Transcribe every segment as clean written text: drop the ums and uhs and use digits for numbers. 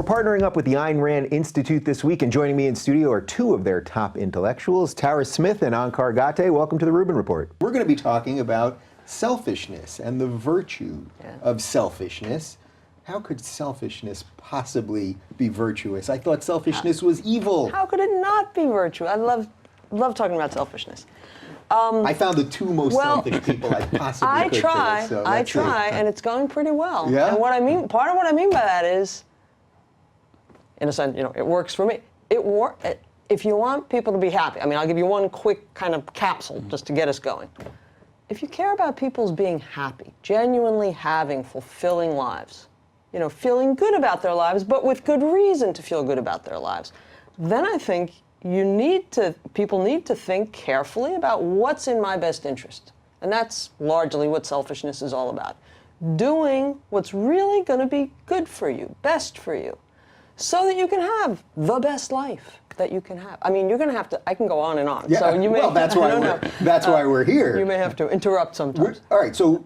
We're partnering up with the Ayn Rand Institute this week, and joining me in studio are two of their top intellectuals, Tara Smith and Onkar Ghate. Welcome to the Rubin Report. We're going to be talking about selfishness and the virtue of selfishness. How could selfishness possibly be virtuous? I thought selfishness was evil. How could it not be virtue? I love talking about selfishness. I found the two most selfish people I possibly could. I try, and it's going pretty well. Yeah? And what I mean, part of what I mean by that is, in a sense, it works for me. If you want people to be happy, I'll give you one quick kind of capsule just to get us going. If you care about people's being happy, genuinely having fulfilling lives, feeling good about their lives, but with good reason to feel good about their lives, then I think people need to think carefully about what's in my best interest. And that's largely what selfishness is all about. Doing what's really going to be good for you, best for you, so that you can have the best life that you can have. You're going to have to, I can go on and on. Yeah, so you may, that's why we're here. You may have to interrupt sometimes. All right, so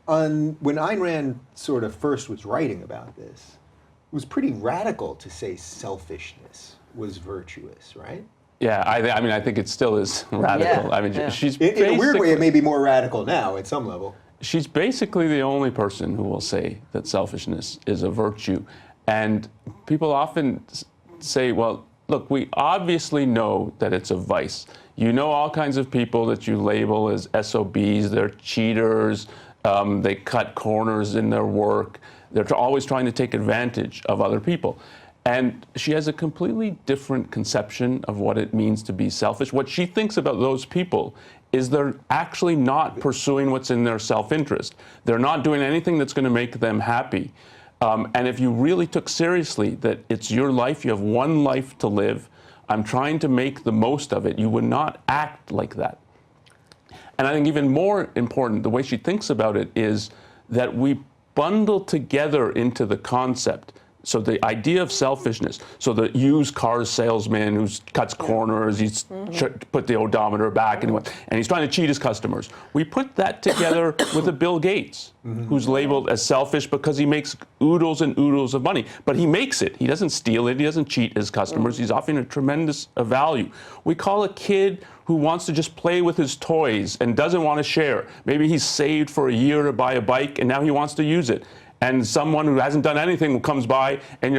when Ayn Rand sort of first was writing about this, it was pretty radical to say selfishness was virtuous, right? Yeah, I think it still is radical. Yeah. She's in a weird way, it may be more radical now at some level. She's basically the only person who will say that selfishness is a virtue. And people often say, well, look, we obviously know that it's a vice. You know all kinds of people that you label as SOBs, they're cheaters, they cut corners in their work, they're always trying to take advantage of other people. And she has a completely different conception of what it means to be selfish. What she thinks about those people is they're actually not pursuing what's in their self-interest. They're not doing anything that's going to make them happy. And if you really took seriously that it's your life, you have one life to live, I'm trying to make the most of it, you would not act like that. And I think even more important, the way she thinks about it is that we bundle together into the concept. So the idea of selfishness, so the used car salesman who cuts corners, he's put the odometer back, and he's trying to cheat his customers. We put that together with a Bill Gates, who's labeled as selfish because he makes oodles and oodles of money. But he makes it. He doesn't steal it. He doesn't cheat his customers. He's offering a tremendous value. We call a kid who wants to just play with his toys and doesn't want to share. Maybe he's saved for a year to buy a bike, and now he wants to use it. And someone who hasn't done anything comes by and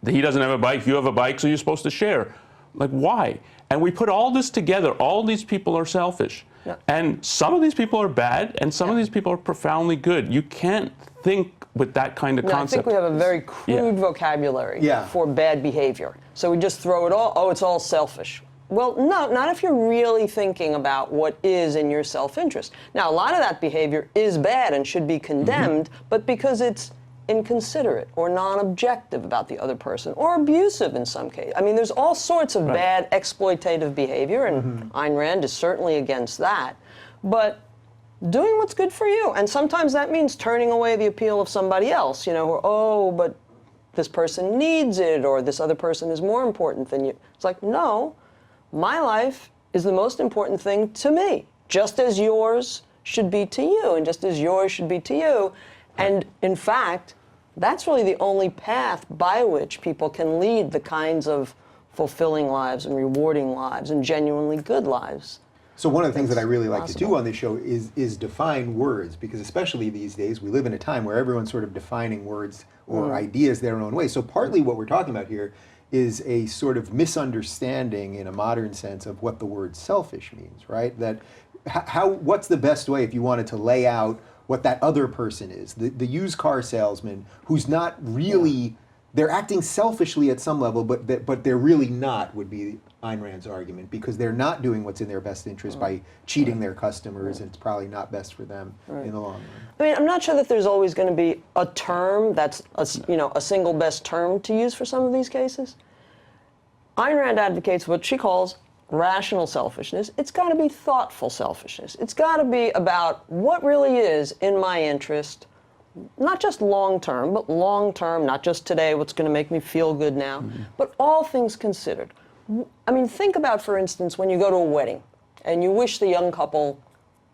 he doesn't have a bike, you have a bike, so you're supposed to share. Like, why? And we put all this together. All these people are selfish. Yeah. And some of these people are bad, and some of these people are profoundly good. You can't think with that kind of concept. I think we have a very crude vocabulary for bad behavior. So we just throw it all, it's all selfish. Well, no, not if you're really thinking about what is in your self-interest. Now, a lot of that behavior is bad and should be condemned, but because it's inconsiderate or non-objective about the other person, or abusive in some cases. There's all sorts of bad exploitative behavior, and Ayn Rand is certainly against that. But doing what's good for you, and sometimes that means turning away the appeal of somebody else, but this person needs it, or this other person is more important than you. It's like, no. My life is the most important thing to me, just as yours should be to you, and just as yours should be to you. And in fact, that's really the only path by which people can lead the kinds of fulfilling lives and rewarding lives and genuinely good lives. So one of the things that I really like to do on this show is define words, because especially these days, we live in a time where everyone's sort of defining words or ideas their own way. So partly what we're talking about here is a sort of misunderstanding in a modern sense of what the word selfish means, right? That what's the best way if you wanted to lay out what that other person is? The used car salesman who's not really, they're acting selfishly at some level, but they're really not, would be Ayn Rand's argument, because they're not doing what's in their best interest by cheating their customers, and it's probably not best for them in the long run. I'm not sure that there's always going to be a term that's a single best term to use for some of these cases. Ayn Rand advocates what she calls rational selfishness. It's got to be thoughtful selfishness. It's got to be about what really is in my interest, not just long-term, but long-term, not just today, what's going to make me feel good now, but all things considered. Think about, for instance, when you go to a wedding and you wish the young couple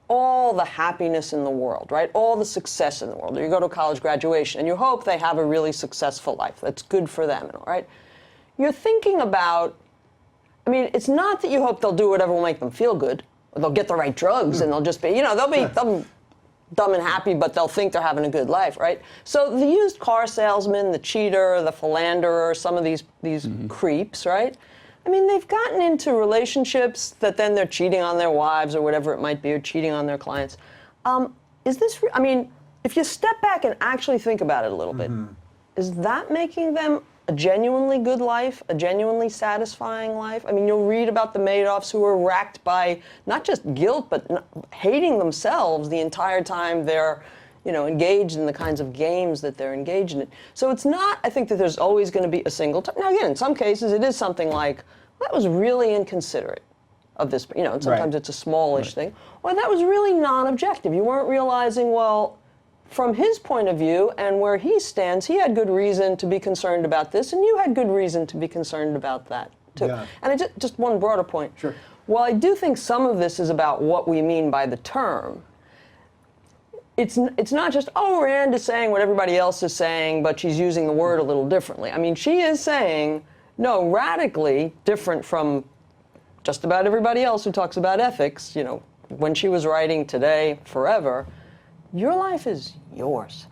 all the happiness in the world, right? All the success in the world. Or you go to college graduation and you hope they have a really successful life. That's good for them, right? You're thinking about, I mean, it's not that you hope they'll do whatever will make them feel good, or they'll get the right drugs and they'll just be, they'll be dumb and happy, but they'll think they're having a good life, right? So the used car salesman, the cheater, the philanderer, some of these creeps, right? I mean, they've gotten into relationships that then they're cheating on their wives or whatever it might be, or cheating on their clients. Is this, I mean, if you step back and actually think about it a little bit, is that making them a genuinely good life, a genuinely satisfying life? I mean, you'll read about the Madoffs who are racked by not just guilt, but hating themselves the entire time they're, engaged in the kinds of games that they're engaged in. So it's not, I think, that there's always going to be a single time. Now, again, in some cases, it is something like, well, that was really inconsiderate of this, and sometimes it's a smallish thing. Or that was really non-objective. You weren't realizing, well, from his point of view and where he stands, he had good reason to be concerned about this, and you had good reason to be concerned about that, too. Yeah. And just one broader point. Sure. While I do think some of this is about what we mean by the term, it's not just, Rand is saying what everybody else is saying, but she's using the word a little differently. I mean, she is saying, no, radically different from just about everybody else who talks about ethics, when she was writing Today, Forever, your life is yours.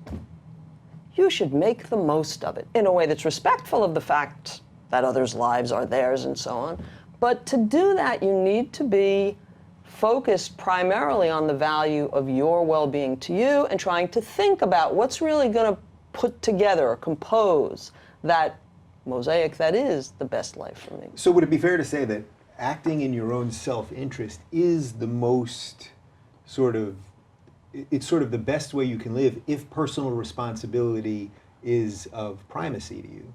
You should make the most of it in a way that's respectful of the fact that others' lives are theirs and so on. But to do that, you need to be focused primarily on the value of your well-being to you and trying to think about what's really going to put together or compose that mosaic that is the best life for me. So would it be fair to say that acting in your own self-interest is the most it's sort of the best way you can live if personal responsibility is of primacy to you?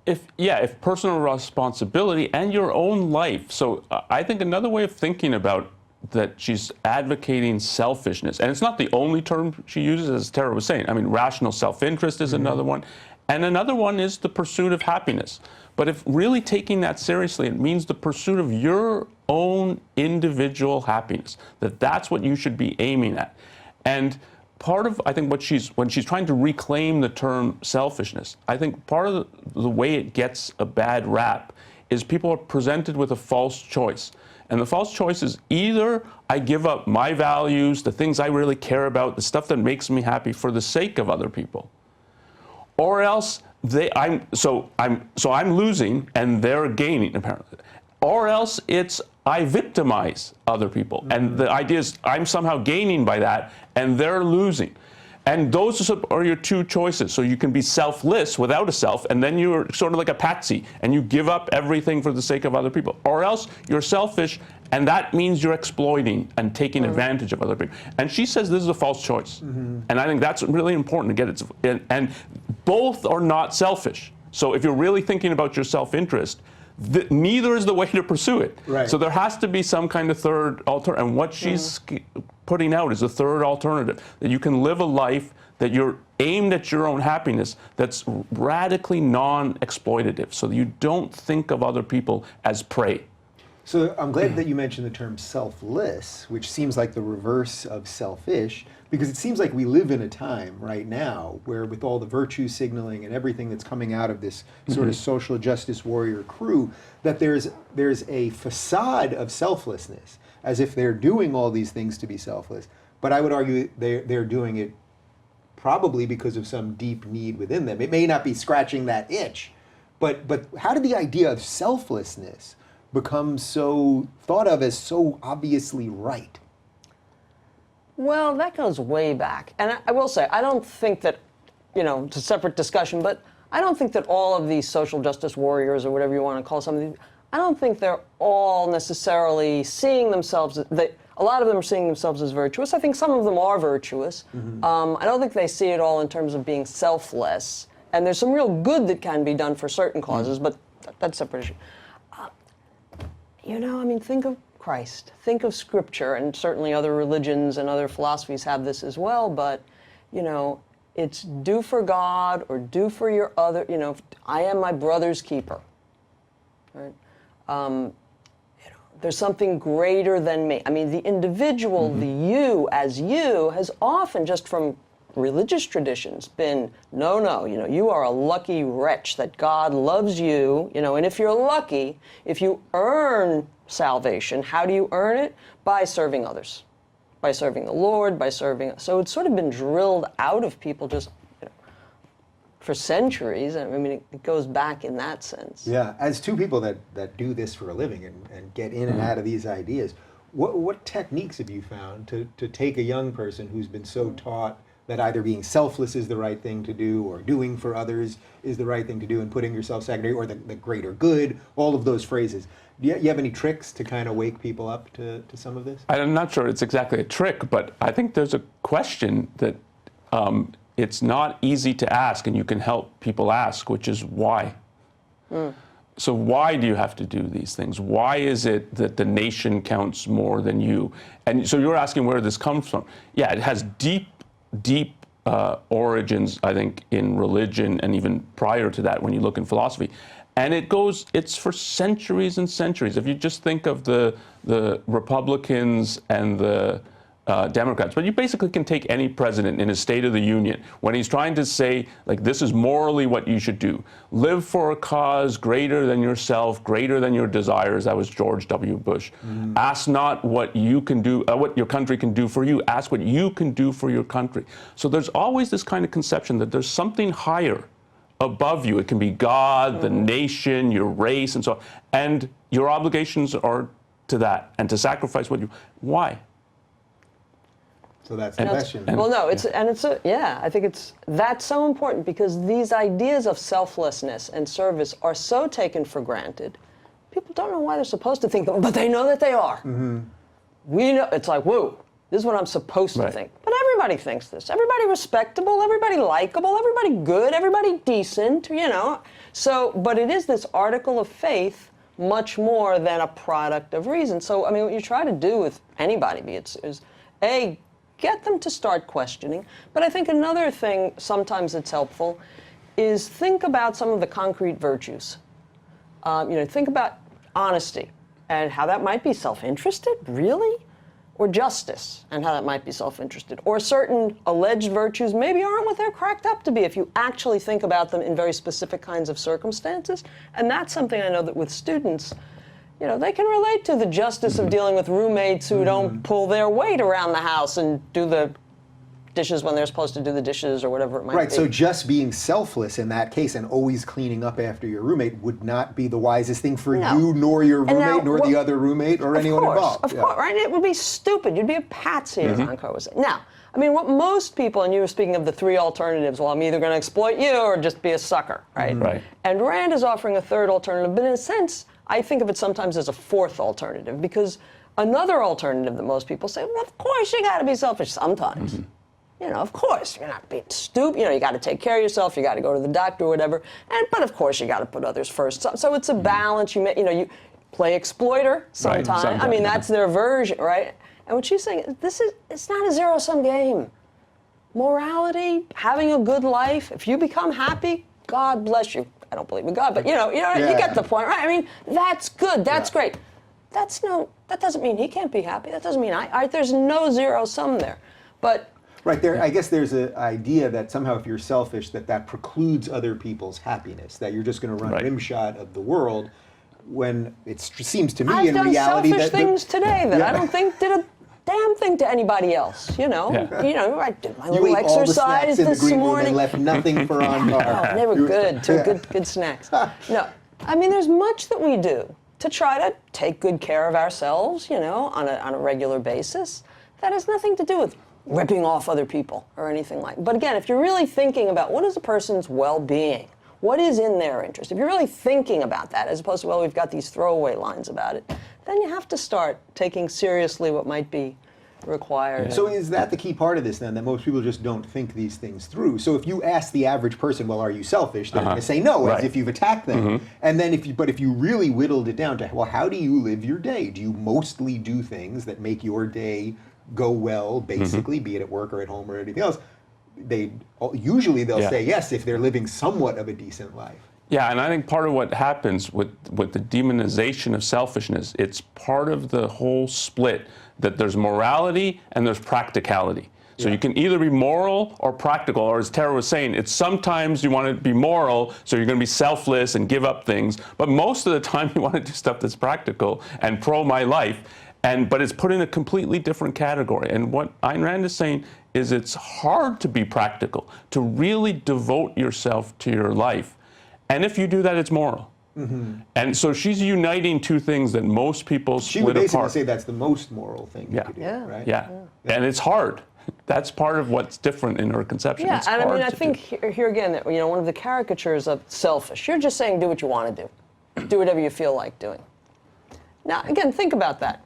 If personal responsibility and your own life. So I think another way of thinking about that, she's advocating selfishness. And it's not the only term she uses, as Tara was saying. I mean, rational self-interest is another one. And another one is the pursuit of happiness. But if really taking that seriously, it means the pursuit of your own individual happiness, that's what you should be aiming at. And part of, I think, when she's trying to reclaim the term selfishness, I think part of the way it gets a bad rap is people are presented with a false choice. And the false choice is either I give up my values, the things I really care about, the stuff that makes me happy for the sake of other people, or else I'm losing and they're gaining apparently, or else it's I victimize other people, and the idea is I'm somehow gaining by that and they're losing. And those are your two choices. So you can be selfless without a self, and then you're sort of like a patsy, and you give up everything for the sake of other people. Or else you're selfish, and that means you're exploiting and taking advantage of other people. And she says this is a false choice. And I think that's really important to get it. And both are not selfish. So if you're really thinking about your self-interest, neither is the way to pursue it. Right. So there has to be some kind of third alternative. And what she's putting out is a third alternative, that you can live a life that you're aimed at your own happiness, that's radically non-exploitative, so that you don't think of other people as prey. So I'm glad that you mentioned the term selfless, which seems like the reverse of selfish, because it seems like we live in a time right now where, with all the virtue signaling and everything that's coming out of this sort of social justice warrior crew, that there's a facade of selflessness, as if they're doing all these things to be selfless. But I would argue they're doing it probably because of some deep need within them. It may not be scratching that itch, but how did the idea of selflessness become so thought of as so obviously right? Well, that goes way back. And I will say, I don't think that, it's a separate discussion, but I don't think that all of these social justice warriors, or whatever you want to call some of these, I don't think they're all necessarily seeing themselves, a lot of them are seeing themselves as virtuous. I think some of them are virtuous. I don't think they see it all in terms of being selfless. And there's some real good that can be done for certain causes, but that's a separate issue. Think of Christ, think of Scripture, and certainly other religions and other philosophies have this as well, but, it's do for God or do for your other, I am my brother's keeper, right? there's something greater than me. I mean, the individual, the you as you, has often, just from religious traditions, been, no, you are a lucky wretch, that God loves you, and if you're lucky, if you earn salvation, how do you earn it? By serving others, by serving the Lord, by serving. So it's sort of been drilled out of people just for centuries. I mean, it goes back in that sense. Yeah, as two people that do this for a living and get in and out of these ideas, what techniques have you found to take a young person who's been so taught that either being selfless is the right thing to do, or doing for others is the right thing to do, and putting yourself secondary, or the greater good, all of those phrases? Do you have any tricks to kind of wake people up to some of this? I'm not sure it's exactly a trick, but I think there's a question that it's not easy to ask, and you can help people ask, which is why. So why do you have to do these things? Why is it that the nation counts more than you? And so you're asking where this comes from. Yeah, it has deep origins, I think, in religion, and even prior to that when you look in philosophy. And it's for centuries and centuries. If you just think of the Republicans and the Democrats, but you basically can take any president in his State of the Union when he's trying to say, like, this is morally what you should do. Live for a cause greater than yourself, greater than your desires. That was George W. Bush. Ask not what you can do, what your country can do for you. Ask what you can do for your country. So there's always this kind of conception that there's something higher above you. It can be God, the nation, your race, and so on. And your obligations are to that, and to sacrifice what you. Why? So that's the question. Well, no, I think that's so important, because these ideas of selflessness and service are so taken for granted. People don't know why they're supposed to think them, but they know that they are. We know, it's like, whoa, this is what I'm supposed to think. But everybody thinks this. Everybody respectable, everybody likable, everybody good, everybody decent, So, but it is this article of faith much more than a product of reason. So, I mean, what you try to do with anybody, is get them to start questioning. But I think another thing, sometimes it's helpful, is think about some of the concrete virtues. Think about honesty and how that might be self-interested, really? Or justice and how that might be self-interested. Or certain alleged virtues maybe aren't what they're cracked up to be if you actually think about them in very specific kinds of circumstances. And that's something I know that with students, they can relate to the justice of dealing with roommates who don't pull their weight around the house and do the dishes when they're supposed to do the dishes, or whatever it might be. Right, so just being selfless in that case and always cleaning up after your roommate would not be the wisest thing for you, nor your roommate, nor the other roommate, or anyone involved. Of course, right? It would be stupid. You'd be a patsy, as Onkar was saying. Now, I mean, what most people, and you were speaking of the three alternatives, well, I'm either going to exploit you or just be a sucker, right? Right. And Rand is offering a third alternative, but in a sense, I think of it sometimes as a fourth alternative, because another alternative that most people say, well, of course you got to be selfish sometimes. Of course, you're not being stupid. You got to take care of yourself. You got to go to the doctor or whatever. But of course, you got to put others first. So it's a balance. You play exploiter sometimes. Right, I mean, that's their version, right? And what she's saying, it's not a zero-sum game. Morality, having a good life. If you become happy, God bless you. I don't believe in God, but you get the point, right? I mean, that's good. That's great. That doesn't mean he can't be happy. That doesn't mean there's no zero sum there. But right there, I guess there's an idea that somehow if you're selfish, that precludes other people's happiness, that you're just going to run rimshot of the world, when it seems to me in reality that... I've done selfish things today that I don't think did a damn thing to anybody else, I did my little exercise this morning. And left nothing for Onkar. They were good, good snacks. No, I mean, there's much that we do to try to take good care of ourselves, on a regular basis. That has nothing to do with ripping off other people or anything like that. But again, if you're really thinking about what is a person's well-being, what is in their interest, if you're really thinking about that, as opposed to, well, we've got these throwaway lines about it, then you have to start taking seriously what might be required. So is that the key part of this, then, that most people just don't think these things through? So if you ask the average person, well, are you selfish? They're going to say no, as if you've attacked them. And then if you really whittled it down to, well, how do you live your day? Do you mostly do things that make your day go well, basically, be it at work or at home or anything else? They'll say yes if they're living somewhat of a decent life. Yeah, and I think part of what happens with the demonization of selfishness, it's part of the whole split that there's morality and there's practicality. So you can either be moral or practical, or as Tara was saying, it's sometimes you want to be moral, so you're going to be selfless and give up things, but most of the time you want to do stuff that's practical and pro my life, but it's put in a completely different category. And what Ayn Rand is saying is it's hard to be practical, to really devote yourself to your life. And if you do that, it's moral. Mm-hmm. And so she's uniting two things that most people split apart. She would basically say that's the most moral thing you could do, right? Yeah, and it's hard. That's part of what's different in her conception. Yeah, it's and hard I think here again, that, one of the caricatures of selfish, you're just saying do what you want to do. Do whatever you feel like doing. Now, again, think about that.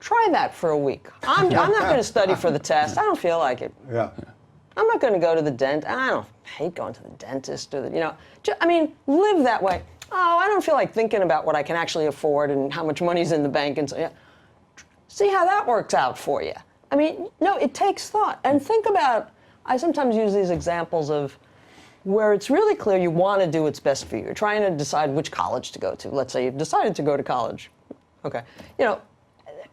Try that for a week. I'm not going to study for the test. I don't feel like it. Yeah. I'm not going to go to the dentist. I hate going to the dentist or live that way. Oh, I don't feel like thinking about what I can actually afford and how much money's in the bank and so yeah. See how that works out for you. No, it takes thought. And think about, I sometimes use these examples of where it's really clear you want to do what's best for you. You're trying to decide which college to go to. Let's say you've decided to go to college. Okay.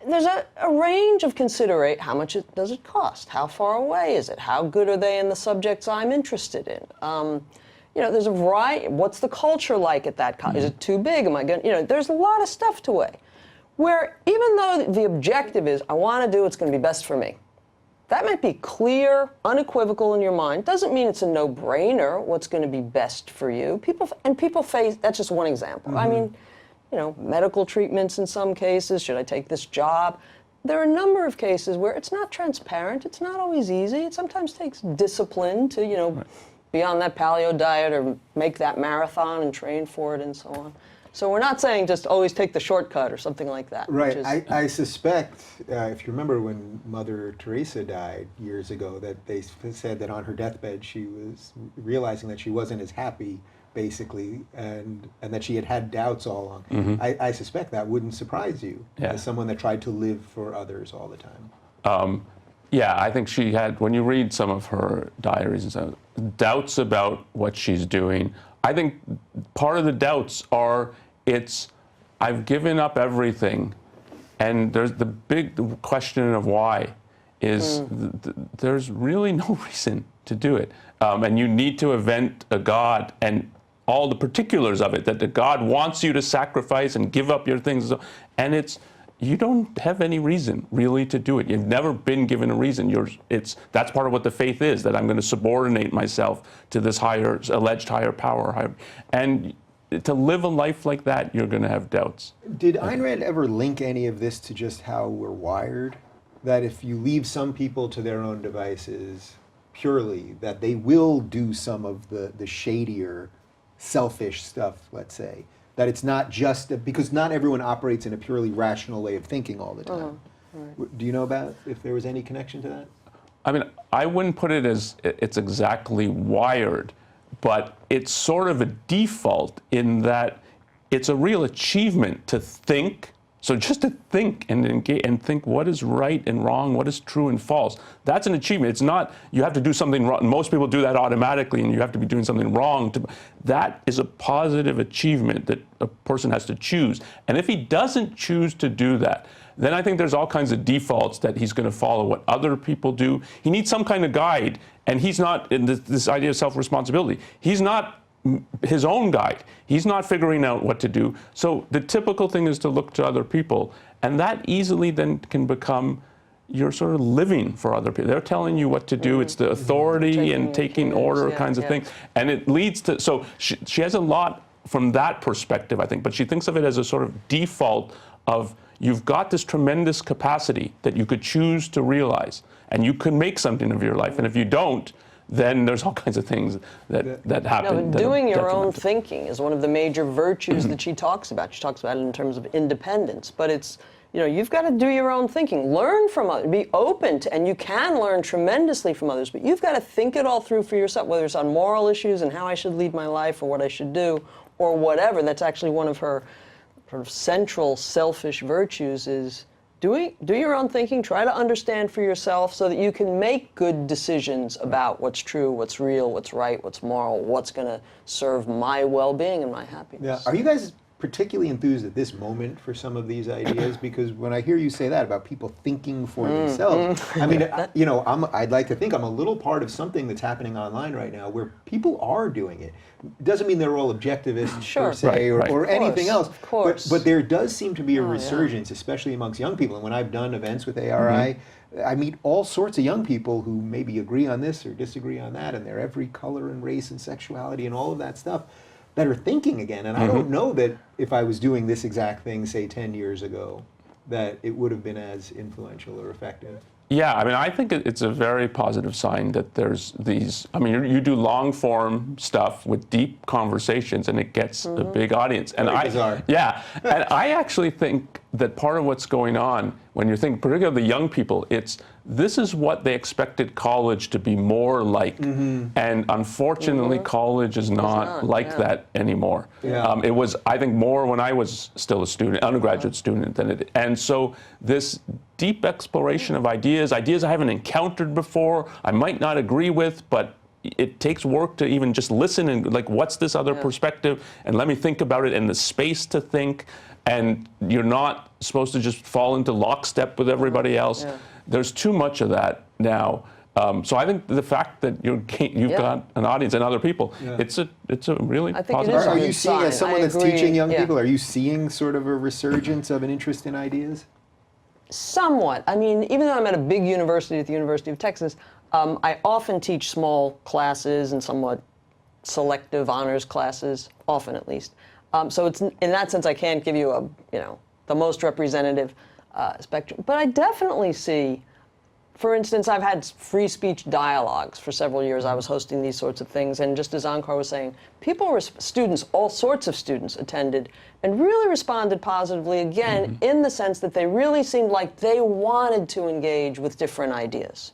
There's a range of consideration. How much does it cost? How far away is it? How good are they in the subjects I'm interested in? There's a variety. What's the culture like at that college? Is it too big? Am I going? There's a lot of stuff to weigh. Where even though the objective is, I want to do what's going to be best for me. That might be clear, unequivocal in your mind. Doesn't mean it's a no-brainer what's going to be best for you. People face, that's just one example. Mm-hmm. Medical treatments in some cases. Should I take this job? There are a number of cases where it's not transparent. It's not always easy. It sometimes takes discipline to, right. Be on that paleo diet or make that marathon and train for it and so on. So we're not saying just always take the shortcut or something like that. Right. I suspect, if you remember when Mother Teresa died years ago, that they said that on her deathbed she was realizing that she wasn't as happy, basically, and that she had doubts all along. Mm-hmm. I suspect that wouldn't surprise you as someone that tried to live for others all the time. I think she had, when you read some of her diaries and stuff, doubts about what she's doing. I think part of the doubts are I've given up everything, and there's the big question of why is there's really no reason to do it. And you need to invent a God and all the particulars of it, that the God wants you to sacrifice and give up your things. And you don't have any reason really to do it. You've never been given a reason. That's part of what the faith is, that I'm going to subordinate myself to this alleged higher power. And to live a life like that, you're going to have doubts. Did Ayn Rand ever link any of this to just how we're wired? That if you leave some people to their own devices purely, that they will do some of the shadier, selfish stuff, let's say? That it's not just, because not everyone operates in a purely rational way of thinking all the time. Right. Do you know about if there was any connection to that? I wouldn't put it as it's exactly wired, but it's sort of a default in that it's a real achievement to think. So just to think and engage and think what is right and wrong, what is true and false. That's an achievement. It's not you have to do something wrong. Most people do that automatically, and you have to be doing something wrong. That is a positive achievement that a person has to choose. And if he doesn't choose to do that, then I think there's all kinds of defaults that he's going to follow what other people do. He needs some kind of guide, and he's not in this idea of self-responsibility. He's not his own guide. He's not figuring out what to do. So the typical thing is to look to other people, and that easily then can become you're sort of living for other people. They're telling you what to do. It's the authority and taking order kinds of things, and it leads to. So she has a lot from that perspective, I think, but she thinks of it as a sort of default of you've got this tremendous capacity that you could choose to realize, and you can make something of your life, and if you don't, then there's all kinds of things that happen. No, doing your own thinking is one of the major virtues that she talks about. She talks about it in terms of independence, but it's, you've got to do your own thinking. Learn from others, be open to, and you can learn tremendously from others, but you've got to think it all through for yourself, whether it's on moral issues and how I should lead my life or what I should do or whatever. That's actually one of her sort of central selfish virtues is do your own thinking, try to understand for yourself so that you can make good decisions about what's true, what's real, what's right, what's moral, what's going to serve my well-being and my happiness. Yeah. Are you guys particularly enthused at this moment for some of these ideas? Because when I hear you say that about people thinking for themselves, I mean, you know, I'd like to think I'm a little part of something that's happening online right now where people are doing it. It doesn't mean they're all objectivists per se or anything else. Of course. But there does seem to be a resurgence, especially amongst young people. And when I've done events with ARI, I meet all sorts of young people who maybe agree on this or disagree on that, and they're every color and race and sexuality and all of that stuff, that are thinking again. And I don't know that if I was doing this exact thing, say 10 years ago, that it would have been as influential or effective. Yeah, I mean, I think it's a very positive sign that there's these, I mean, you do long form stuff with deep conversations and it gets a big audience. And bizarre. Yeah, and I actually think that part of what's going on when you're thinking, particularly the young people, this is what they expected college to be more like. And unfortunately, college is not like that anymore. Yeah. It was, I think, more when I was still a student, undergraduate student, than it. And so this deep exploration of ideas I haven't encountered before, I might not agree with, but it takes work to even just listen and like, what's this other perspective? And let me think about it, and the space to think. And you're not supposed to just fall into lockstep with everybody else. There's too much of that now. So I think the fact that you've got an audience and other people, it's a really positive. Are you seeing, as someone that's teaching young people, are you seeing sort of a resurgence of an interest in ideas? Somewhat. I mean, even though I'm at a big university at the University of Texas, I often teach small classes and somewhat selective honors classes, often at least. So it's, in that sense, I can't give you the most representative spectrum. But I definitely see, for instance, I've had free speech dialogues for several years. I was hosting these sorts of things, and just as Onkar was saying, students, all sorts of students attended and really responded positively, again, in the sense that they really seemed like they wanted to engage with different ideas.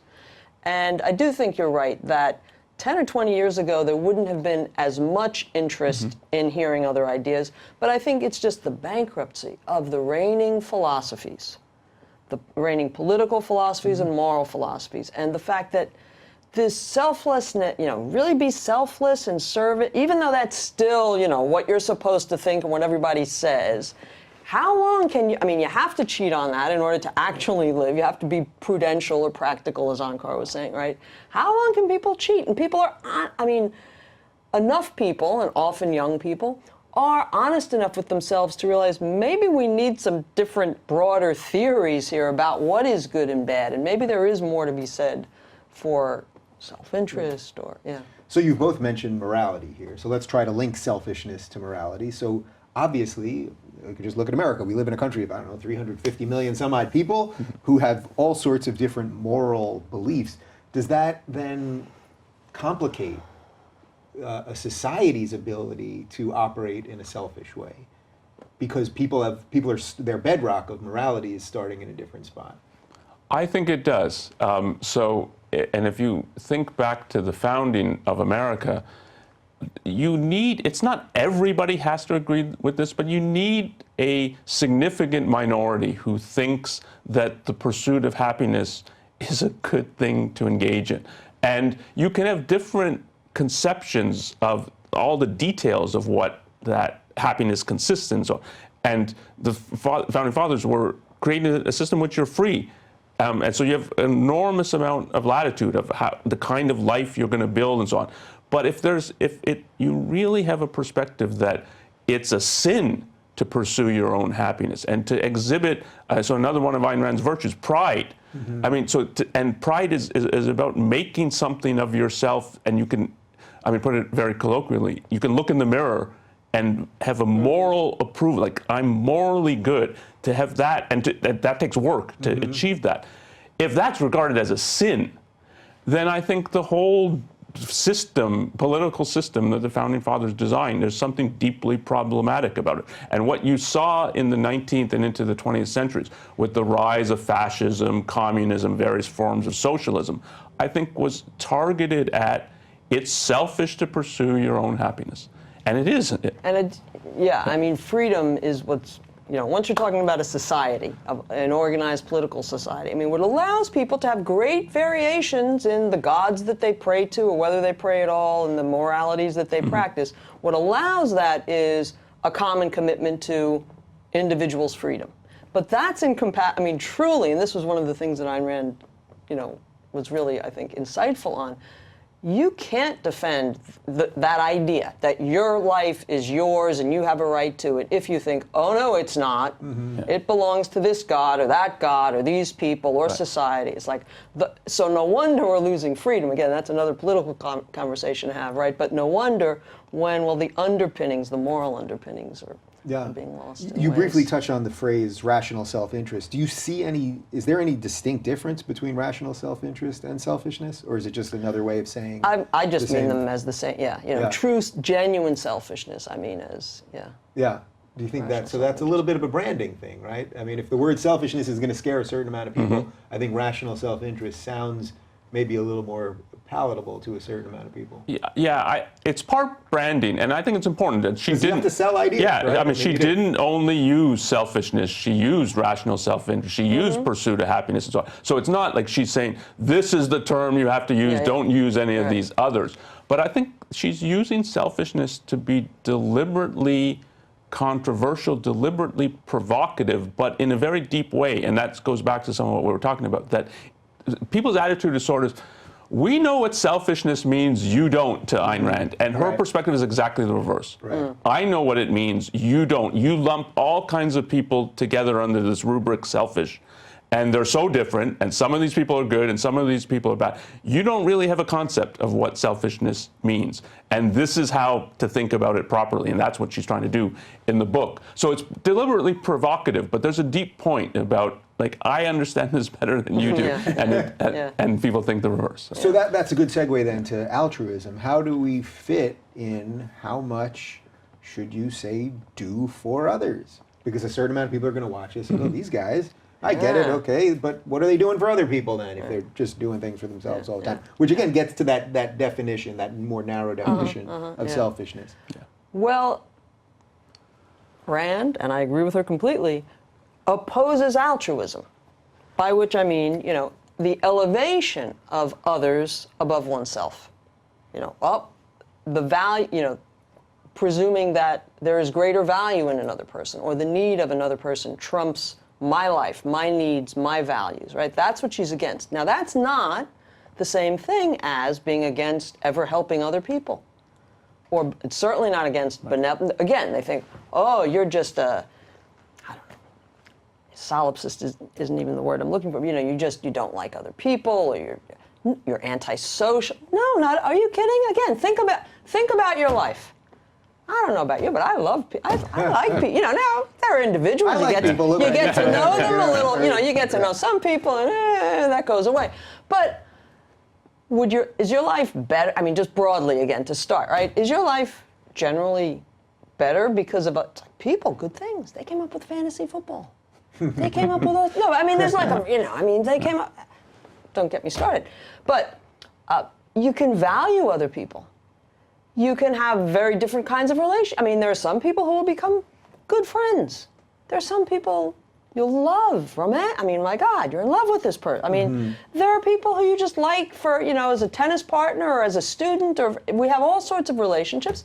And I do think you're right that 10 or 20 years ago, there wouldn't have been as much interest in hearing other ideas, but I think it's just the bankruptcy of the reigning philosophies, the reigning political philosophies and moral philosophies, and the fact that this selflessness, really be selfless and serve it, even though that's still, what you're supposed to think and what everybody says. How long can you, you have to cheat on that in order to actually live. You have to be prudential or practical, as Onkar was saying, right? how long can people cheat? And people are, I mean, enough people, and often young people, are honest enough with themselves to realize maybe we need some different, broader theories here about what is good and bad, and maybe there is more to be said for self-interest or, yeah. So you've both mentioned morality here, so let's try to link selfishness to morality. So obviously, we could just look at America. We live in a country of, 350 million some odd people who have all sorts of different moral beliefs. Does that then complicate a society's ability to operate in a selfish way? Because their bedrock of morality is starting in a different spot. I think it does. And if you think back to the founding of America, it's not everybody has to agree with this, but you need a significant minority who thinks that the pursuit of happiness is a good thing to engage in. And you can have different conceptions of all the details of what that happiness consists in. And the founding fathers were creating a system which you're free. And so you have an enormous amount of latitude of the kind of life you're going to build and so on. But if you really have a perspective that it's a sin to pursue your own happiness and to exhibit, so another one of Ayn Rand's virtues, pride. Mm-hmm. I mean, and pride is about making something of yourself, and you can, put it very colloquially, you can look in the mirror and have a moral approval, like I'm morally good, to have that, and that takes work to achieve that. If that's regarded as a sin, then I think the whole political system that the founding fathers designed, there's something deeply problematic about it. And what you saw in the 19th and into the 20th centuries with the rise of fascism, communism, various forms of socialism, I think was targeted at it's selfish to pursue your own happiness. And it is. And freedom is what's once you're talking about a society, an organized political society, I mean, what allows people to have great variations in the gods that they pray to, or whether they pray at all, and the moralities that they practice, what allows that is a common commitment to individuals' freedom. But that's incompatible, I mean, truly, and this was one of the things that Ayn Rand, was really, I think, insightful on. You can't defend that idea that your life is yours and you have a right to it if you think, oh no, it's not. It belongs to this God or these people or society. It's like, so no wonder we're losing freedom. Again, that's another political conversation to have, right? But no wonder when, well, the underpinnings, the moral underpinnings are being lost. You briefly touched on the phrase rational self-interest. Do you see is there any distinct difference between rational self-interest and selfishness? Or is it just another way of saying I just mean them as the same, true, genuine selfishness, I mean as, Yeah. Do you think so that's a little bit of a branding thing, right? I mean, if the word selfishness is going to scare a certain amount of people, I think rational self-interest sounds maybe a little more palatable to a certain amount of people. It's part branding, and I think it's important that she didn't have to sell ideas. Yeah, right? I mean, she didn't only use selfishness; she used rational self-interest. She used pursuit of happiness and so on. So it's not like she's saying this is the term you have to use. Don't use any of these others. But I think she's using selfishness to be deliberately controversial, deliberately provocative, but in a very deep way. And that goes back to some of what we were talking about. That people's attitude is sort of, we know what selfishness means, you don't, to Ayn Rand. And her perspective is exactly the reverse. I know what it means, you don't. You lump all kinds of people together under this rubric selfish. And they're so different, and some of these people are good, and some of these people are bad. You don't really have a concept of what selfishness means. And this is how to think about it properly, and that's what she's trying to do in the book. So it's deliberately provocative, but there's a deep point about, like, I understand this better than you do, and people think the reverse. So that's a good segue then to altruism. How do we fit in how much should you say do for others? Because a certain amount of people are going to watch this and go, these guys, I get it, okay, but what are they doing for other people then if they're just doing things for themselves all the time? Which again gets to that definition, that more narrow definition of selfishness. Well, Rand, and I agree with her completely, opposes altruism, by which I mean, the elevation of others above oneself. The value, presuming that there is greater value in another person or the need of another person trumps my life, my needs, my values, right? That's what she's against. Now, that's not the same thing as being against ever helping other people. Or it's certainly not against benevolence. Again, they think, oh, you're just I don't know, solipsist isn't even the word I'm looking for. You don't like other people, or you're antisocial. No, not, are you kidding? Again, think about your life. I don't know about you, but I love people. I like people. Now there are individuals. You get to know them a little. You get to know some people, and that goes away. But is your life better? I mean, just broadly again to start, right? Is your life generally better because of people? Good things. They came up with fantasy football. They came up with those. No, I mean, there's they came up. Don't get me started. But you can value other people. You can have very different kinds of relations. I mean, there are some people who will become good friends. There are some people you'll love, I mean, my God, you're in love with this person. I mean, there are people who you just like for, as a tennis partner or as a student, or we have all sorts of relationships.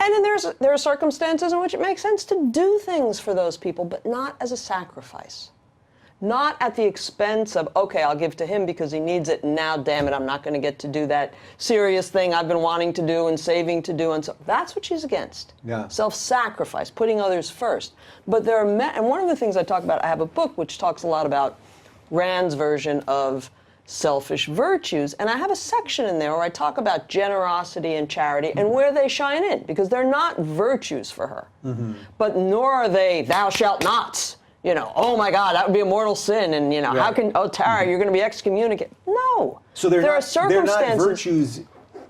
And then there are circumstances in which it makes sense to do things for those people, but not as a sacrifice. Not at the expense of, okay, I'll give to him because he needs it, and now, damn it, I'm not going to get to do that serious thing I've been wanting to do and saving to do. And so that's what she's against. Self-sacrifice, putting others first. But there are, and one of the things I talk about, I have a book which talks a lot about Rand's version of selfish virtues, and I have a section in there where I talk about generosity and charity and where they shine in, because they're not virtues for her, but nor are they thou shalt nots. Oh my God, that would be a mortal sin, and how can, Tara, you're going to be excommunicated. No. So there are circumstances. They're not virtues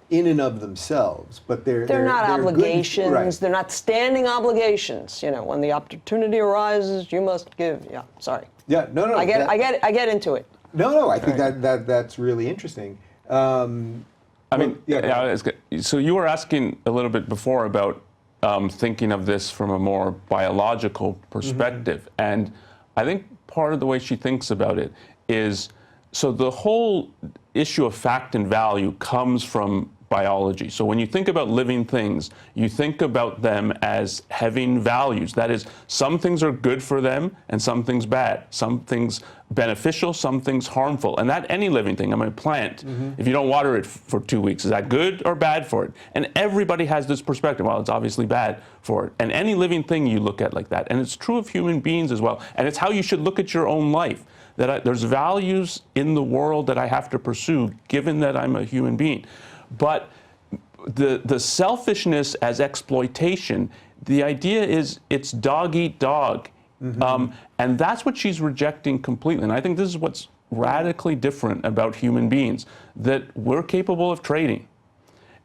in and of themselves, but they're not obligations. Good, right. They're not standing obligations. When the opportunity arises, you must give. Yeah, sorry. Yeah, no. I get into it. No, I think that's really interesting. So you were asking a little bit before about thinking of this from a more biological perspective. And I think part of the way she thinks about it is, so the whole issue of fact and value comes from biology. So when you think about living things, you think about them as having values. That is, some things are good for them and some things bad. Some things beneficial, some things harmful. And that any living thing, I mean, a plant, if you don't water it for 2 weeks, is that good or bad for it? And everybody has this perspective. Well, it's obviously bad for it. And any living thing you look at like that. And it's true of human beings as well. And it's how you should look at your own life. That there's values in the world that I have to pursue, given that I'm a human being. But the selfishness as exploitation, the idea is it's dog eat dog. And that's what she's rejecting completely. And I think this is what's radically different about human beings, that we're capable of trading.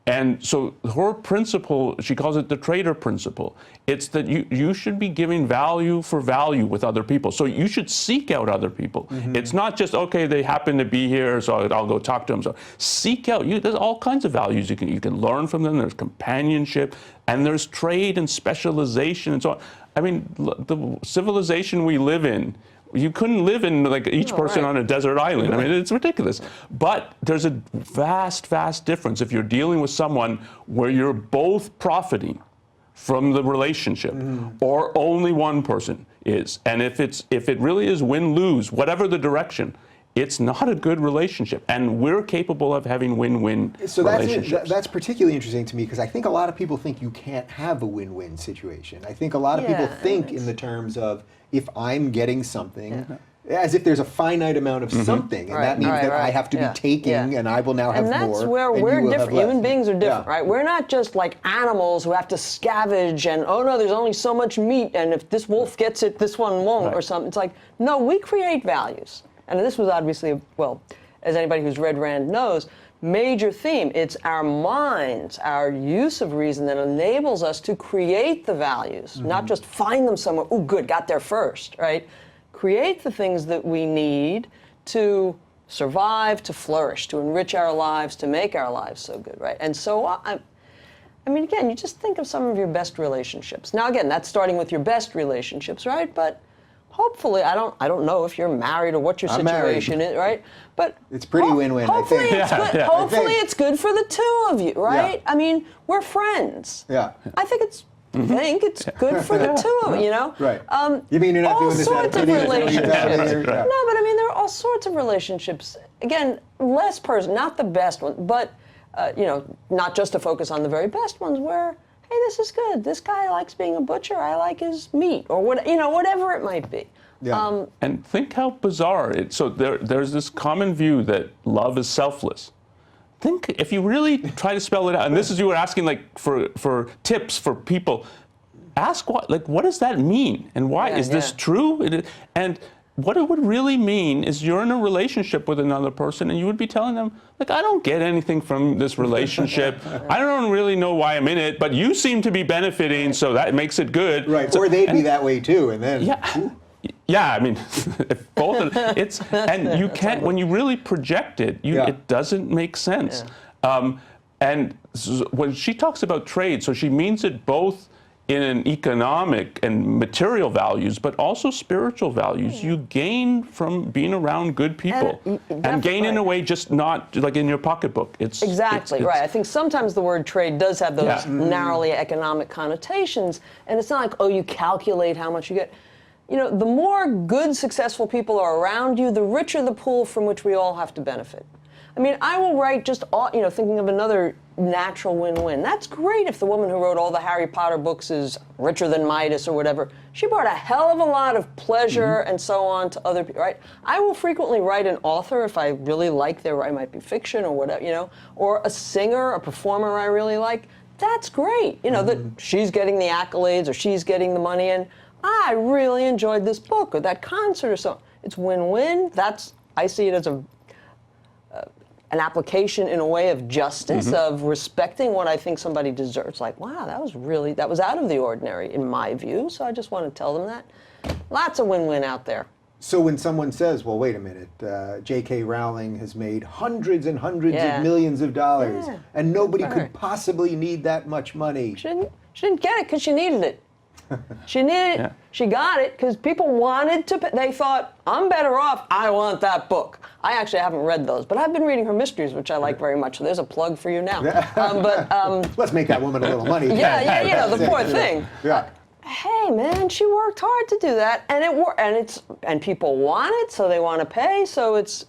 And so her principle, she calls it the trader principle. It's that you should be giving value for value with other people. So you should seek out other people. It's not just, okay, they happen to be here, so I'll go talk to them. So seek out, there's all kinds of values you can learn from them. There's companionship, and there's trade and specialization and so on. I mean, the civilization we live in, you couldn't live in like each person on a desert island. I mean, it's ridiculous. But there's a vast, vast difference if you're dealing with someone where you're both profiting from the relationship, or only one person is. And if it really is win-lose, whatever the direction, it's not a good relationship. And we're capable of having win-win relationships. That's particularly interesting to me, because I think a lot of people think you can't have a win-win situation. I think a lot of people think in the terms of, if I'm getting something, as if there's a finite amount of something, and that means that I have to be taking, and I will now have more. And that's where we're different. Human beings are different, right? We're not just like animals who have to scavenge and, oh no, there's only so much meat, and if this wolf gets it, this one won't, or something. It's like, no, we create values. And this was obviously, well, as anybody who's read Rand knows, major theme. It's our minds, our use of reason that enables us to create the values, not just find them somewhere, oh good, got there first, right? Create the things that we need to survive, to flourish, to enrich our lives, to make our lives so good, right? And so, I mean, again, you just think of some of your best relationships. Now, again, that's starting with your best relationships, right? But hopefully, I don't know if you're married or what your situation is, right? But it's pretty win-win, I think. It's good. Hopefully it's good for the two of you, right? I mean, we're friends. I think it's good for the two of you, you know? Right. You mean you're not doing this out of pity? No, but I mean, there are all sorts of relationships. Again, less person, not the best one, but, you know, not just to focus on the very best ones where, hey, this is good. This guy likes being a butcher. I like his meat, or what, you know, whatever it might be. And think how bizarre so there's this common view that love is selfless. Think if you really try to spell it out, and this is you were asking like for tips for people. Ask what does that mean, and why is this true? And what it would really mean is you're in a relationship with another person, and you would be telling them, like, I don't get anything from this relationship. I don't really know why I'm in it, but you seem to be benefiting, so that makes it good. Right, so, or they'd be that way too, and then. Yeah, I mean, if both and you can't, when you really project it, it doesn't make sense. And so when she talks about trade, so she means it both in an economic and material values, but also spiritual values. You gain from being around good people, and gain in a way just not like in your pocketbook. It's right. I think sometimes the word trade does have those narrowly economic connotations, and it's not like, oh, you calculate how much you get. You know, the more good, successful people are around you, the richer the pool from which we all have to benefit. I mean, I will write just, you know, thinking of another natural win-win. That's great if the woman who wrote all the Harry Potter books is richer than Midas or whatever. She brought a hell of a lot of pleasure and so on to other people, right? I will frequently write an author if I really like their, I might be fiction or whatever, you know, or a singer, a performer I really like. That's great, you know, that she's getting the accolades or she's getting the money, and I really enjoyed this book or that concert or so. It's win-win. I see it as an application in a way of justice, of respecting what I think somebody deserves. Like, wow, that was out of the ordinary in my view, so I just want to tell them that. Lots of win-win out there. So when someone says, well, wait a minute, J.K. Rowling has made hundreds and hundreds of millions of dollars, and nobody could possibly need that much money. She didn't get it because she needed it. She needed it. She got it because people wanted to. They thought, I'm better off. I want that book. I actually haven't read those, but I've been reading her mysteries, which I like very much. So there's a plug for you now. Let's make that woman a little money. The poor thing. Yeah. Hey man, she worked hard to do that, and it worked. And people want it, so they want to pay. So it's.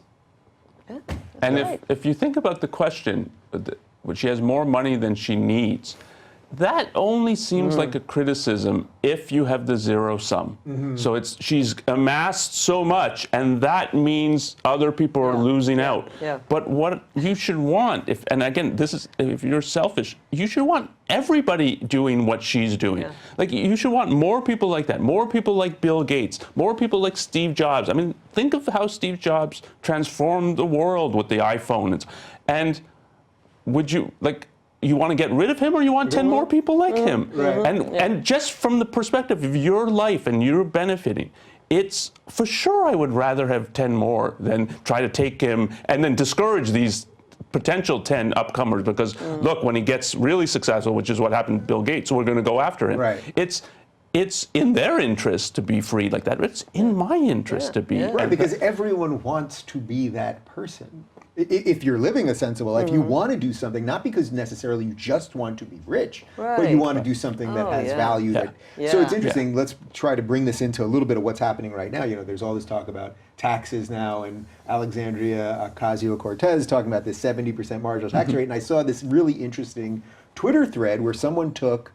Yeah, and right. if you think about the question, she has more money than she needs. That only seems like a criticism if you have the zero sum. So she's amassed so much, and that means other people are losing out. Yeah. But what you should want, and again, this is if you're selfish, you should want everybody doing what she's doing. Yeah. Like you should want more people like that, more people like Bill Gates, more people like Steve Jobs. I mean, think of how Steve Jobs transformed the world with the iPhone, and would you like? You want to get rid of him, or you want 10 more people like him? Right. And just from the perspective of your life and you're benefiting, it's for sure I would rather have 10 more than try to take him and then discourage these potential 10 upcomers because look, when he gets really successful, which is what happened to Bill Gates, so we're going to go after him. Right. It's in their interest to be free like that. It's in my interest to be. Right, because everyone wants to be that person. If you're living a sensible life, you want to do something, not because necessarily you just want to be rich, but you want to do something that has value. So it's interesting. Let's try to bring this into a little bit of what's happening right now. You know, there's all this talk about taxes now, and Alexandria Ocasio-Cortez talking about this 70% marginal tax rate. And I saw this really interesting Twitter thread where someone took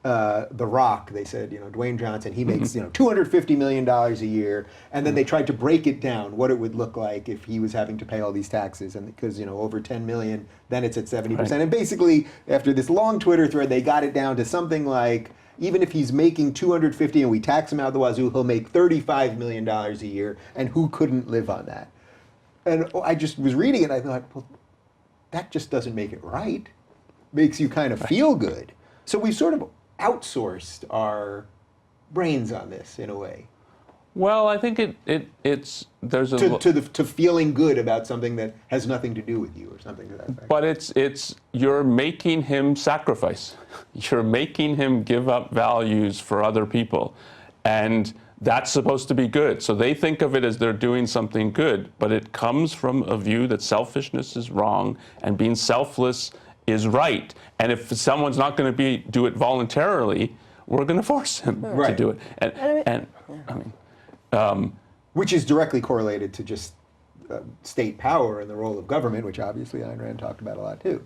The Rock, they said, you know, Dwayne Johnson, he makes, you know, $250 million a year, and then they tried to break it down, what it would look like if he was having to pay all these taxes, and because, you know, over 10 million, then it's at 70%. Right. And basically, after this long Twitter thread, they got it down to something like, even if he's making 250 and we tax him out the wazoo, he'll make $35 million a year, and who couldn't live on that? And I just was reading it, and I thought, well, that just doesn't make it right. Makes you kind of feel good. So we sort of outsourced our brains on this in a way. Well, I think it's there's a to feeling good about something that has nothing to do with you or something to that effect. But it's you're making him sacrifice. You're making him give up values for other people, and that's supposed to be good. So they think of it as they're doing something good, but it comes from a view that selfishness is wrong and being selfless is right. And if someone's not going to do it voluntarily, we're going to force him to do it. And I mean, which is directly correlated to just state power and the role of government, which obviously Ayn Rand talked about a lot too.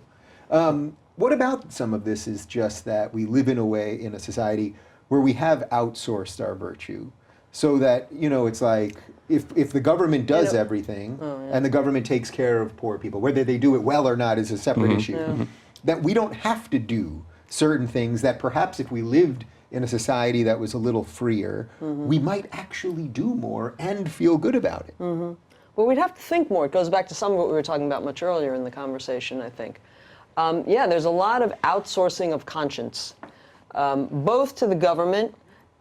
What about some of this is just that we live in a society where we have outsourced our virtue, so that, you know, it's like if the government does everything and the government takes care of poor people, whether they do it well or not is a separate issue, that we don't have to do certain things that perhaps if we lived in a society that was a little freer, we might actually do more and feel good about it. Well, we'd have to think more. It goes back to some of what we were talking about much earlier in the conversation, I think. There's a lot of outsourcing of conscience, both to the government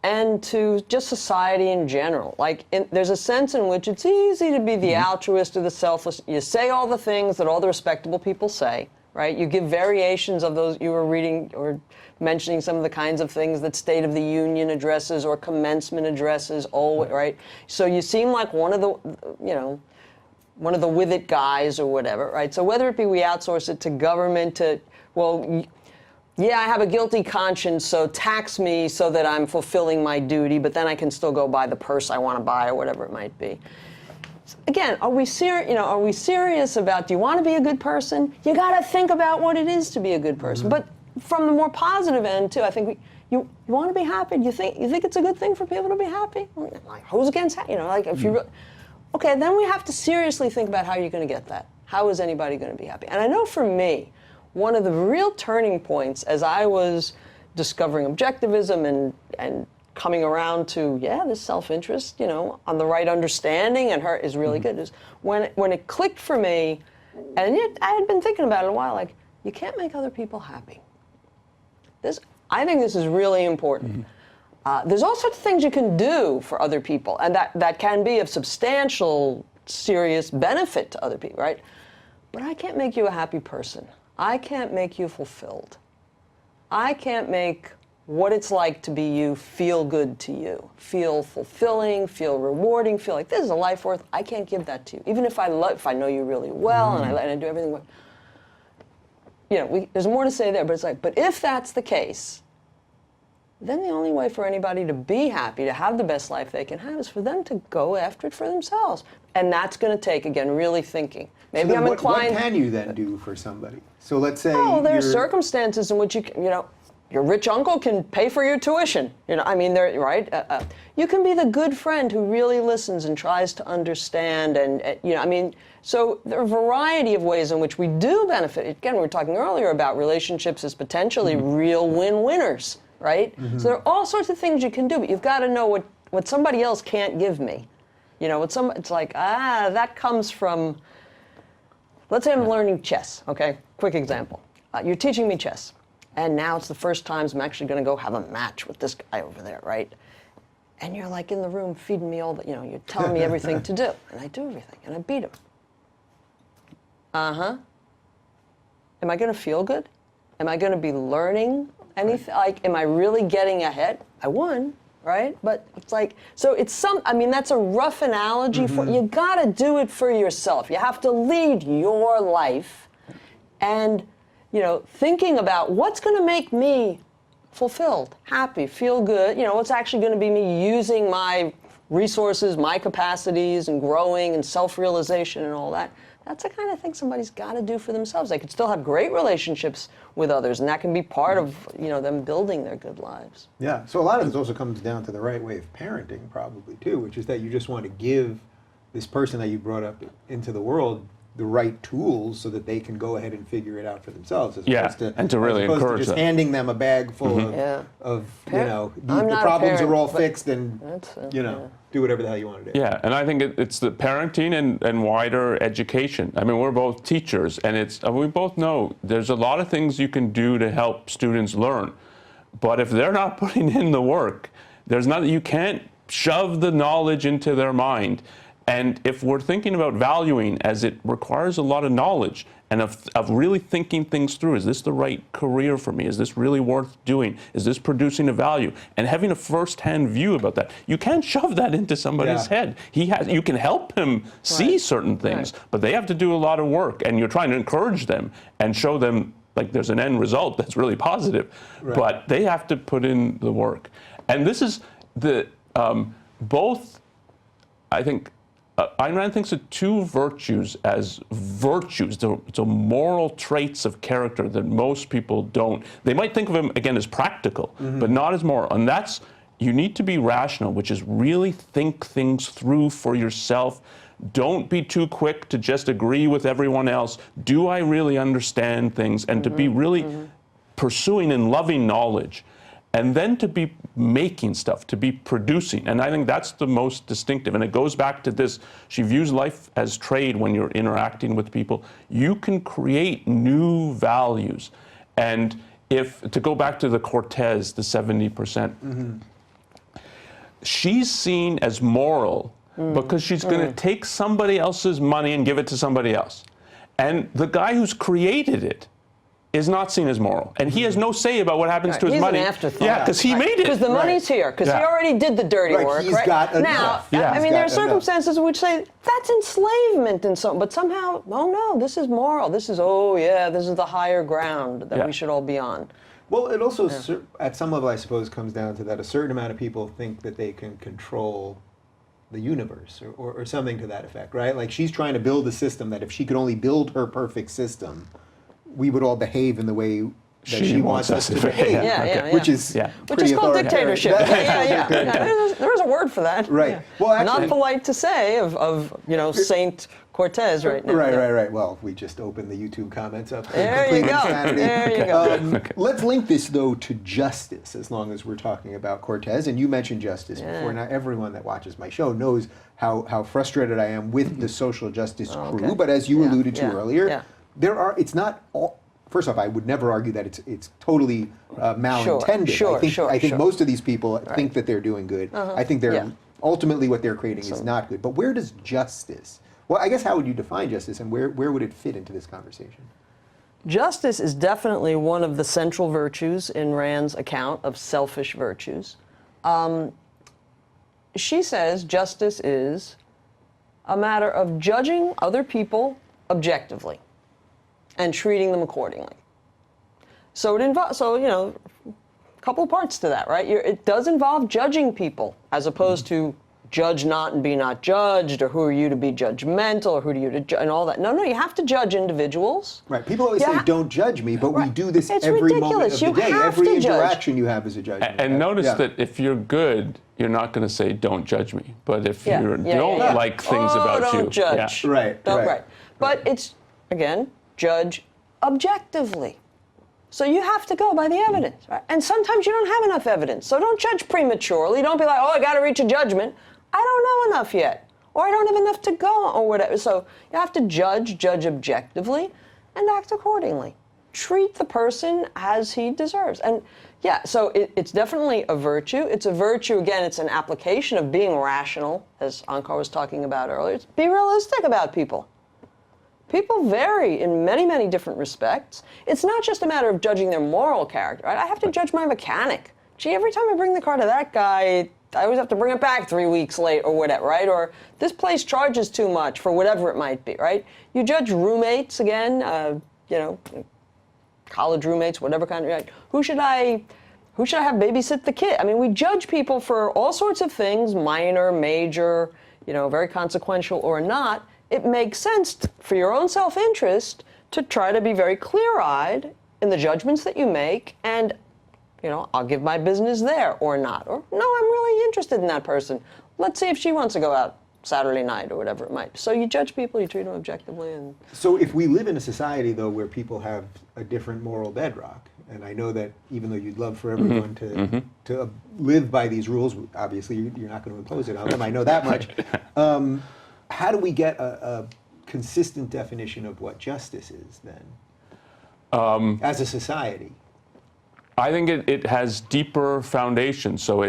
and to just society in general. Like, there's a sense in which it's easy to be the altruist or the selfless. You say all the things that all the respectable people say, right? You give variations of those. You were reading or mentioning some of the kinds of things that State of the Union addresses or commencement addresses, right? So you seem like one of the, you know, one of the with it guys or whatever, right? So whether it be we outsource it to government, to, well, yeah, I have a guilty conscience, so tax me so that I'm fulfilling my duty, but then I can still go buy the purse I want to buy or whatever it might be. Again, are we serious about, do you want to be a good person? You got to think about what it is to be a good person. But from the more positive end too, I think you want to be happy. You think it's a good thing for people to be happy? Like, who's against that? You know, like if you, okay, then we have to seriously think about how you're going to get that. How is anybody going to be happy? And I know for me, one of the real turning points as I was discovering objectivism and coming around to, this self-interest, you know, on the right understanding and her is really good, is when it clicked for me, and I had been thinking about it a while, like, you can't make other people happy. I think this is really important. There's all sorts of things you can do for other people, and that can be of substantial, serious benefit to other people, right? But I can't make you a happy person. I can't make you fulfilled. I can't make what it's like to be you, feel good to you, feel fulfilling, feel rewarding, feel like this is a life worth. I can't give that to you, even if I know you really well and I do everything well. You know, there's more to say there, but it's like, but if that's the case, then the only way for anybody to be happy, to have the best life they can have, is for them to go after it for themselves. And that's going to take, again, really thinking. Maybe so I'm inclined. What can you then do for somebody? So let's say there are circumstances in which your rich uncle can pay for your tuition. Right? You can be the good friend who really listens and tries to understand, so there are a variety of ways in which we do benefit. Again, we were talking earlier about relationships as potentially real win-winners, right? So there are all sorts of things you can do, but you've got to know what somebody else can't give me. It's like, that comes from, let's say I'm learning chess, okay? Quick example. You're teaching me chess, and now it's the first time I'm actually going to go have a match with this guy over there, right? And you're like in the room feeding me all the, you're telling me everything to do, and I do everything, and I beat him. Am I going to feel good? Am I going to be learning anything? Like, am I really getting ahead? I won, right? But it's like, so it's that's a rough analogy for, you got to do it for yourself. You have to lead your life and, thinking about what's going to make me fulfilled, happy, feel good, what's actually going to be me using my resources, my capacities, and growing and self-realization and all that. That's the kind of thing somebody's got to do for themselves. They could still have great relationships with others, and that can be part of them building their good lives. Yeah. So a lot of this also comes down to the right way of parenting, probably too, which is that you just want to give this person that you brought up into the world the right tools so that they can go ahead and figure it out for themselves. And to really encourage just them. handing them a bag full of the problems are all fixed and do whatever the hell you want to do. Yeah, and I think it's the parenting and wider education. I mean, we're both teachers, and we both know there's a lot of things you can do to help students learn, but if they're not putting in the work, you can't shove the knowledge into their mind. And if we're thinking about valuing, as it requires a lot of knowledge and of really thinking things through, is this the right career for me? Is this really worth doing? Is this producing a value? And having a first-hand view about that. You can't shove that into somebody's head. You can help him see certain things, but they have to do a lot of work, and you're trying to encourage them and show them like there's an end result that's really positive, but they have to put in the work. And this is both, I think, Ayn Rand thinks of two virtues as virtues, so moral traits of character that most people don't. They might think of them, again, as practical, but not as moral. And that's, you need to be rational, which is really think things through for yourself. Don't be too quick to just agree with everyone else. Do I really understand things? And to be really pursuing and loving knowledge. And then to be making stuff, to be producing. And I think that's the most distinctive. And it goes back to this, she views life as trade when you're interacting with people. You can create new values. And to go back to the Cortez, the 70%, she's seen as moral because she's going to take somebody else's money and give it to somebody else. And the guy who's created it is not seen as moral, and he has no say about what happens to his money. He's an afterthought. Yeah, because he made it. Because the money's here, because he already did the dirty work. He's got enough. Now, there are circumstances which say that's enslavement and so, but somehow, oh no, this is moral. This is this is the higher ground that we should all be on. Well, it also, at some level, I suppose, comes down to that a certain amount of people think that they can control the universe or something to that effect, right? Like she's trying to build a system that if she could only build her perfect system, we would all behave in the way that she wants us to behave, which is called dictatorship. There is a word for that. Right. Well, actually, not polite to say of Saint Cortez right now. Right. Well, we just opened the YouTube comments up. There you go. There you go. Let's link this though to justice, as long as we're talking about Cortez. And you mentioned justice before. Now, everyone that watches my show knows how frustrated I am with the social justice crew. But as you alluded to earlier. It's not all. First off, I would never argue that it's totally malintended. I think most of these people think that they're doing good. I think they're ultimately what they're creating is not good. But where does justice? Well, I guess how would you define justice, and where would it fit into this conversation? Justice is definitely one of the central virtues in Rand's account of selfish virtues. She says justice is a matter of judging other people objectively and treating them accordingly. So it involves, a couple of parts to that, right? It does involve judging people as opposed to judge not and be not judged, or who are you to be judgmental, or who are you to judge, and all that. No, you have to judge individuals. Right. People always say, don't judge me, but we do this it's every ridiculous. moment of the day. Have every to interaction judge. you have is a judgment. And notice that if you're good, you're not going to say, don't judge me. But if you don't like things about don't you. Judge. Right. But it's, again, judge objectively. So you have to go by the evidence, right? And sometimes you don't have enough evidence. So don't judge prematurely. Don't be like, I got to reach a judgment. I don't know enough yet. Or I don't have enough to go, or whatever. So you have to judge objectively, and act accordingly. Treat the person as he deserves. And so it's definitely a virtue. It's a virtue, again, it's an application of being rational, as Onkar was talking about earlier. Be realistic about people. People vary in many, many different respects. It's not just a matter of judging their moral character, right? I have to judge my mechanic. Gee, every time I bring the car to that guy, I always have to bring it back 3 weeks late or whatever, right? Or this place charges too much for whatever it might be, right? You judge roommates again, college roommates, whatever kind of, right? Who should I have babysit the kid? I mean, we judge people for all sorts of things, minor, major, very consequential or not. It makes sense for your own self-interest to try to be very clear-eyed in the judgments that you make, and I'll give my business there or not. Or, no, I'm really interested in that person. Let's see if she wants to go out Saturday night or whatever it might be. So you judge people, you treat them objectively. And so if we live in a society, though, where people have a different moral bedrock, and I know that even though you'd love for everyone to live by these rules, obviously you're not going to impose it on them, I know that much. How do we get a consistent definition of what justice is, then, as a society? I think it has deeper foundations, so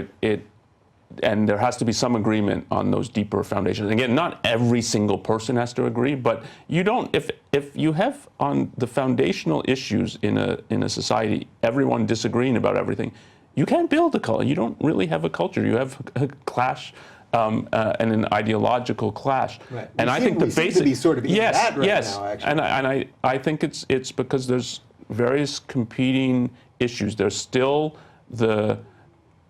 and there has to be some agreement on those deeper foundations. Again, not every single person has to agree, but you don't. If you have on the foundational issues in a society, everyone disagreeing about everything, you can't build a culture. You don't really have a culture. You have a clash. And an ideological clash, right. And I think the basic to be sort of that right yes, now, actually. And I think it's because there's various competing issues. There's still the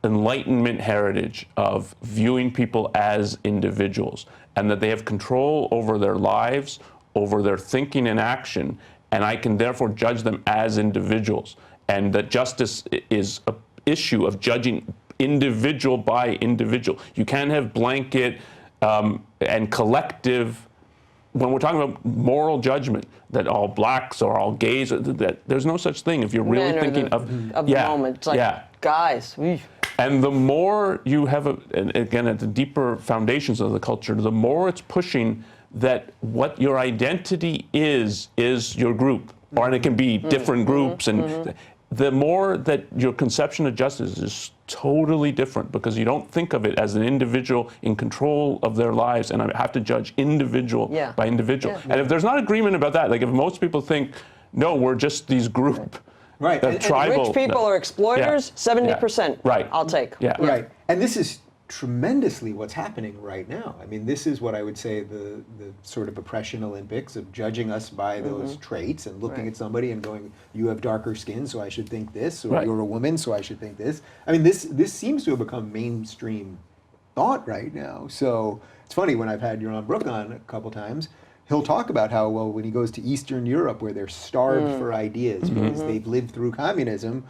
Enlightenment heritage of viewing people as individuals, and that they have control over their lives, over their thinking and action, and I can therefore judge them as individuals, and that justice is an issue of judging individual by individual. You can't have blanket and collective, when we're talking about moral judgment, that all blacks or all gays, that there's no such thing if you're really thinking of the moment. It's like, guys. And the more you have, and again, at the deeper foundations of the culture, the more it's pushing that what your identity is your group, or it can be different groups, and the more that your conception of justice is totally different, because you don't think of it as an individual in control of their lives, and I have to judge individual by individual. And if there's not agreement about that, like if most people think, no, we're just these group, tribal. Rich people are exploiters, 70%. Right. I'll take. Right. And this is tremendously what's happening right now. I mean, this is what I would say the sort of oppression Olympics of judging us by those traits and looking at somebody and going, you have darker skin, so I should think this, or you're a woman, so I should think this. I mean, this seems to have become mainstream thought right now. So it's funny, when I've had Yaron Brook on a couple times, he'll talk about how, well, when he goes to Eastern Europe, where they're starved for ideas because they've lived through communism,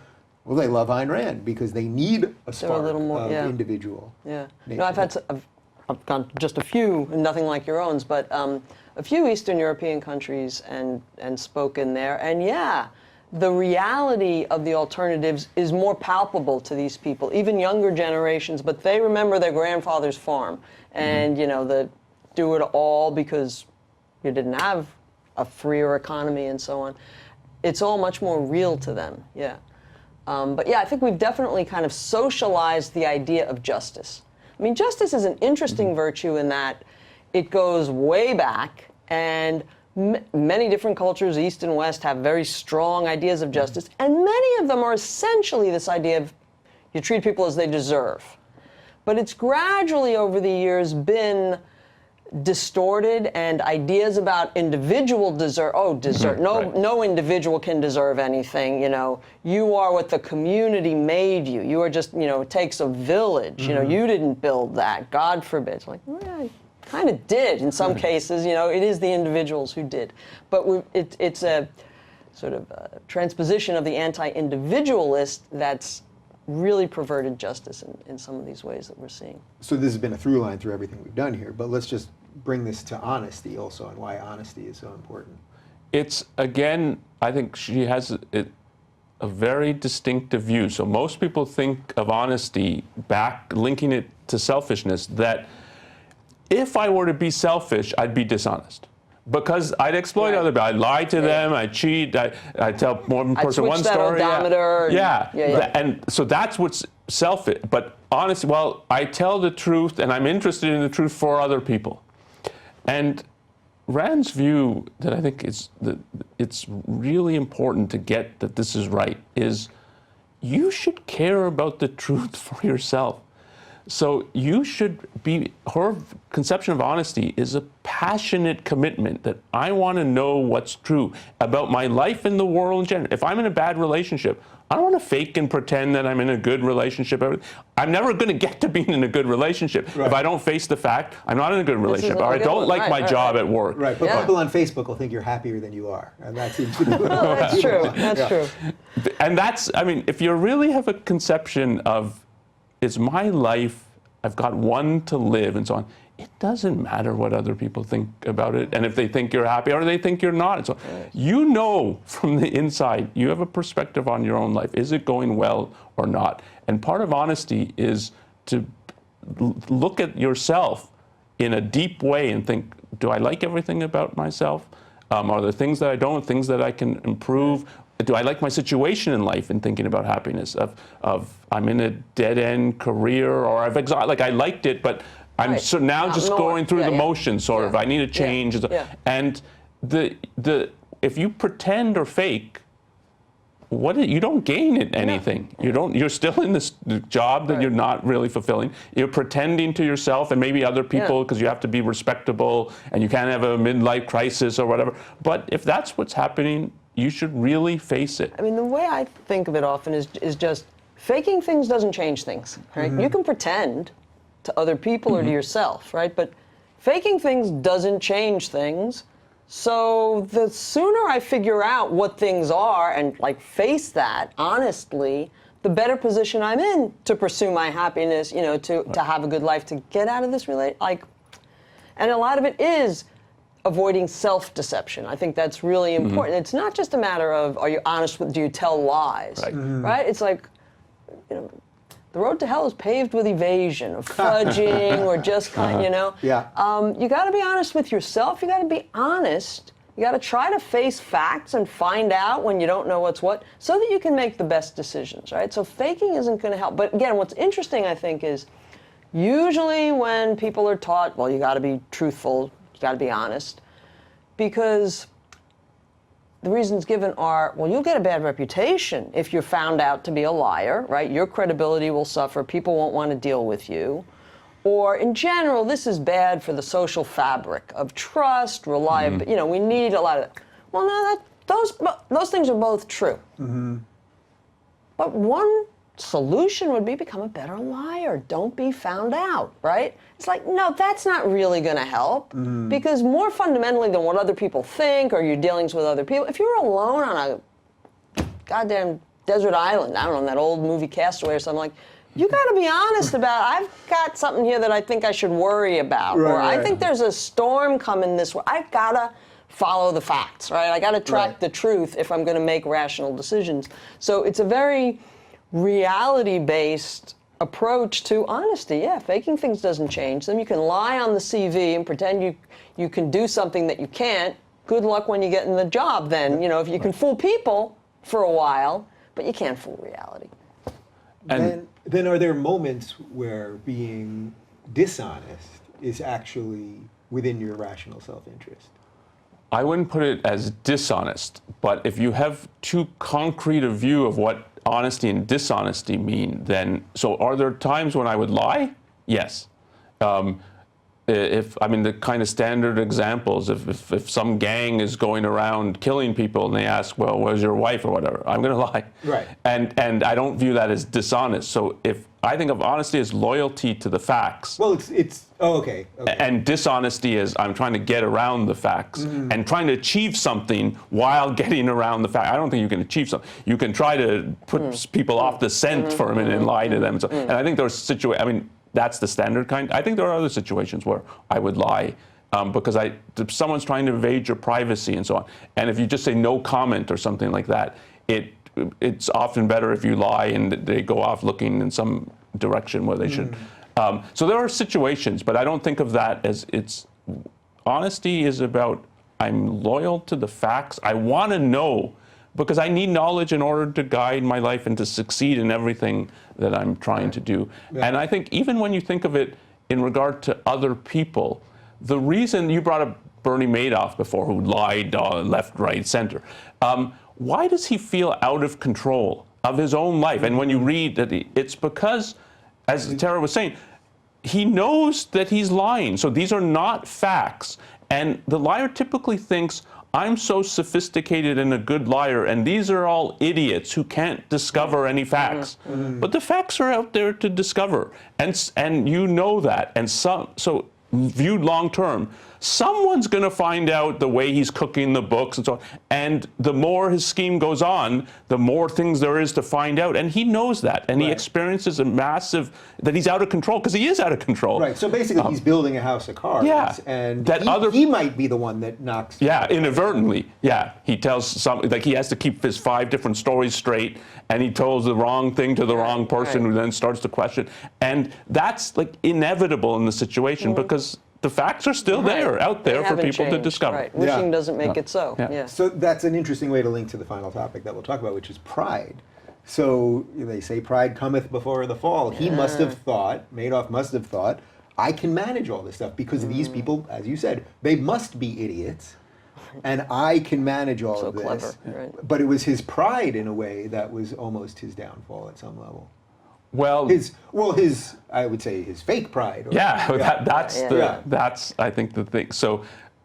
well, they love Ayn Rand because they need a spark of individual. Yeah. No, I've gone just a few, nothing like your own, but a few Eastern European countries and spoken there. And the reality of the alternatives is more palpable to these people, even younger generations, but they remember their grandfather's farm and, the do it all because you didn't have a freer economy and so on. It's all much more real to them, But I think we've definitely kind of socialized the idea of justice. I mean, justice is an interesting virtue in that it goes way back, and Many different cultures, East and West, have very strong ideas of justice, and many of them are essentially this idea of you treat people as they deserve. But it's gradually over the years been distorted, and ideas about individual deserve, no individual can deserve anything, you are what the community made you. You are just, it takes a village, you didn't build that, God forbid. It's like, well, kind of did in some cases, it is the individuals who did. But it's a sort of a transposition of the anti-individualist that's really perverted justice in some of these ways that we're seeing. So this has been a through line through everything we've done here, but let's just bring this to honesty also, and why honesty is so important. It's, again, I think she has a very distinctive view. So most people think of honesty, linking it to selfishness, that if I were to be selfish, I'd be dishonest. Because I'd exploit other people. I'd lie to them, I'd cheat, I'd tell one person one story. And so that's what's selfish. But honestly, well, I tell the truth and I'm interested in the truth for other people. And Rand's view that I think is that it's really important to get that this is right is you should care about the truth for yourself. So you should be, her conception of honesty is a passionate commitment that I want to know what's true about my life and the world in general. If I'm in a bad relationship, I don't want to fake and pretend that I'm in a good relationship. I'm never going to get to being in a good relationship if I don't face the fact I'm not in a good relationship, or I don't like my job at work. Right, but people on Facebook will think you're happier than you are, and that seems to be what that's true. That's true. And that's, I mean, if you really have a conception of it's my life, I've got one to live and so on, it doesn't matter what other people think about it, and if they think you're happy or they think you're not, and so on. You know from the inside, you have a perspective on your own life. Is it going well or not? And part of honesty is to look at yourself in a deep way and think, do I like everything about myself? Are there things that I don't, things that I can improve? Do I like my situation in life and thinking about happiness? Of I'm in a dead-end career, or I liked it, but I'm so now just going through the motions, sort of. I need a change. And if you pretend or fake, you don't gain anything. You're still in this job that you're not really fulfilling. You're pretending to yourself and maybe other people because you have to be respectable and you can't have a midlife crisis or whatever. But if that's what's happening, you should really face it. I mean, the way I think of it often is just faking things doesn't change things, right? You can pretend to other people or to yourself, right? But faking things doesn't change things. So the sooner I figure out what things are and face that honestly, the better position I'm in to pursue my happiness, to have a good life, to get out of this and a lot of it is avoiding self-deception. I think that's really important. It's not just a matter of, are you honest do you tell lies, right? It's like, the road to hell is paved with evasion, or fudging, or just you got to be honest with yourself. You got to be honest. You got to try to face facts and find out when you don't know what's what, so that you can make the best decisions, right? So faking isn't going to help. But again, what's interesting, I think, is usually when people are taught, well, you got to be truthful, you got to be honest, because the reasons given are, well, you'll get a bad reputation if you're found out to be a liar, right? Your credibility will suffer. People won't want to deal with you. Or in general, this is bad for the social fabric of trust, reliability. We need a lot of that. Well, no, those things are both true. But one solution would be become a better liar. Don't be found out, right? It's like, no, that's not really going to help, because more fundamentally than what other people think or your dealings with other people, if you're alone on a goddamn desert island, I don't know, that old movie Castaway or something, you got to be honest about, I've got something here that I think I should worry about, or I think there's a storm coming this way. I've got to follow the facts, right? I got to track the truth if I'm going to make rational decisions. So it's a very reality-based approach to honesty. Yeah, faking things doesn't change them. You can lie on the CV and pretend you can do something that you can't. Good luck when you get in the job then. If you can fool people for a while, but you can't fool reality. And then are there moments where being dishonest is actually within your rational self-interest? I wouldn't put it as dishonest, but if you have too concrete a view of what honesty and dishonesty mean, then, so are there times when I would lie? Yes. The kind of standard examples, if some gang is going around killing people and they ask, well, where's your wife or whatever, I'm going to lie. Right. And I don't view that as dishonest. So if I think of honesty as loyalty to the facts. Well, okay. And dishonesty is I'm trying to get around the facts and trying to achieve something while getting around the fact. I don't think you can achieve something. You can try to put people off the scent for a minute and lie to them. And I think there's situations, that's the standard kind. I think there are other situations where I would lie because someone's trying to invade your privacy and so on. And if you just say no comment or something like that, it's often better if you lie and they go off looking in some direction where they should. So there are situations, but I don't think of that as honesty is about I'm loyal to the facts. I want to know because I need knowledge in order to guide my life and to succeed in everything that I'm trying to do. Yeah. And I think even when you think of it in regard to other people, the reason you brought up Bernie Madoff before, who lied left, right, center. Why does he feel out of control of his own life? And when you read that, it's because, as Tara was saying, he knows that he's lying. So these are not facts. And the liar typically thinks, I'm so sophisticated and a good liar, and these are all idiots who can't discover any facts. But the facts are out there to discover, and you know that. And so viewed long term, someone's going to find out the way he's cooking the books and so on. And the more his scheme goes on, the more things there is to find out. And he knows that. And he experiences a massive, that he's out of control, because he is out of control. Right. So basically he's building a house of cards. Yeah. And he might be the one that knocks. Yeah, inadvertently. Yeah. He tells something, like he has to keep his 5 different stories straight. And he tells the wrong thing to the wrong person who then starts to question. And that's like inevitable in the situation because the facts are still out there for people to discover. Right. Wishing doesn't make it so. Yeah. So that's an interesting way to link to the final topic that we'll talk about, which is pride. So they say pride cometh before the fall. He must have thought, Madoff must have thought, I can manage all this stuff because these people, as you said, they must be idiots. And I can manage all of this. Clever, right. But it was his pride in a way that was almost his downfall at some level. Well, I would say his fake pride. That's I think the thing. So,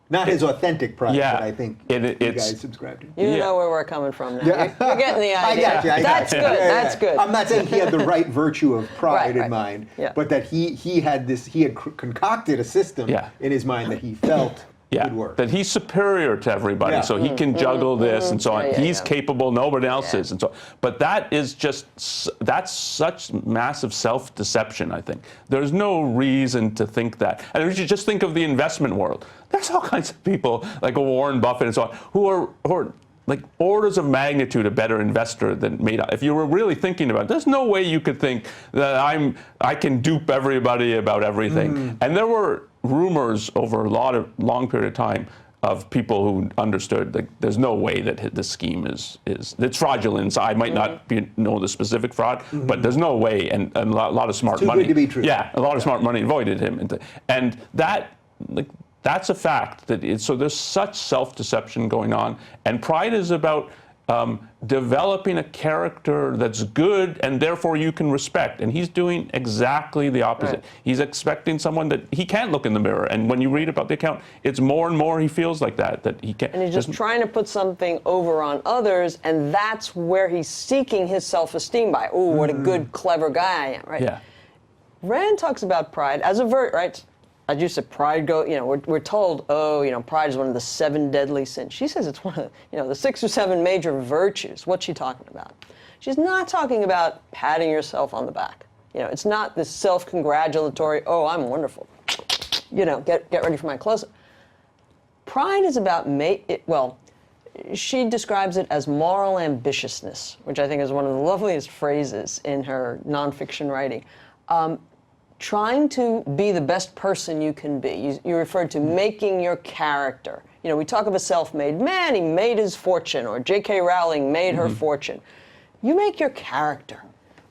not his authentic pride, but I think you guys subscribe to. You know where we're coming from now. You're getting the idea. I got you. That's good. That's good. I'm not saying he had the right virtue of pride in mind, but that he had concocted a system in his mind that he felt would work. That he's superior to everybody, so he can juggle this and so on. He's capable, nobody else is, and so on. But that's such massive self-deception, I think. There's no reason to think that. And if you just think of the investment world, there's all kinds of people, like a Warren Buffett and so on, who are like orders of magnitude a better investor than Madoff. If you were really thinking about it, there's no way you could think that I can dupe everybody about everything. And there were rumors over a long period of time of people who understood that there's no way that this scheme is it's fraudulent. So I might not know the specific fraud, but there's no way, and a lot of smart money. Too good to be true. Yeah, a lot of smart money avoided him, and that that's a fact. So there's such self-deception going on, and pride is about developing a character that's good and therefore you can respect. And he's doing exactly the opposite. Right. He's expecting someone that he can't look in the mirror. And when you read about the account, it's more and more he feels like that he can't. And he's just trying to put something over on others, and that's where he's seeking his self-esteem by. Oh, what a good, clever guy I am, right? Yeah. Rand talks about pride as a right? As you said, pride we're told, pride is one of the 7 deadly sins. She says it's one of, the 6 or 7 major virtues. What's she talking about? She's not talking about patting yourself on the back. It's not this self-congratulatory, oh, I'm wonderful. Get ready for my close-up. Pride is about, she describes it as moral ambitiousness, which I think is one of the loveliest phrases in her nonfiction writing. Trying to be the best person you can be. You referred to making your character. We talk of a self-made man, he made his fortune, or J.K. Rowling made her fortune. You make your character.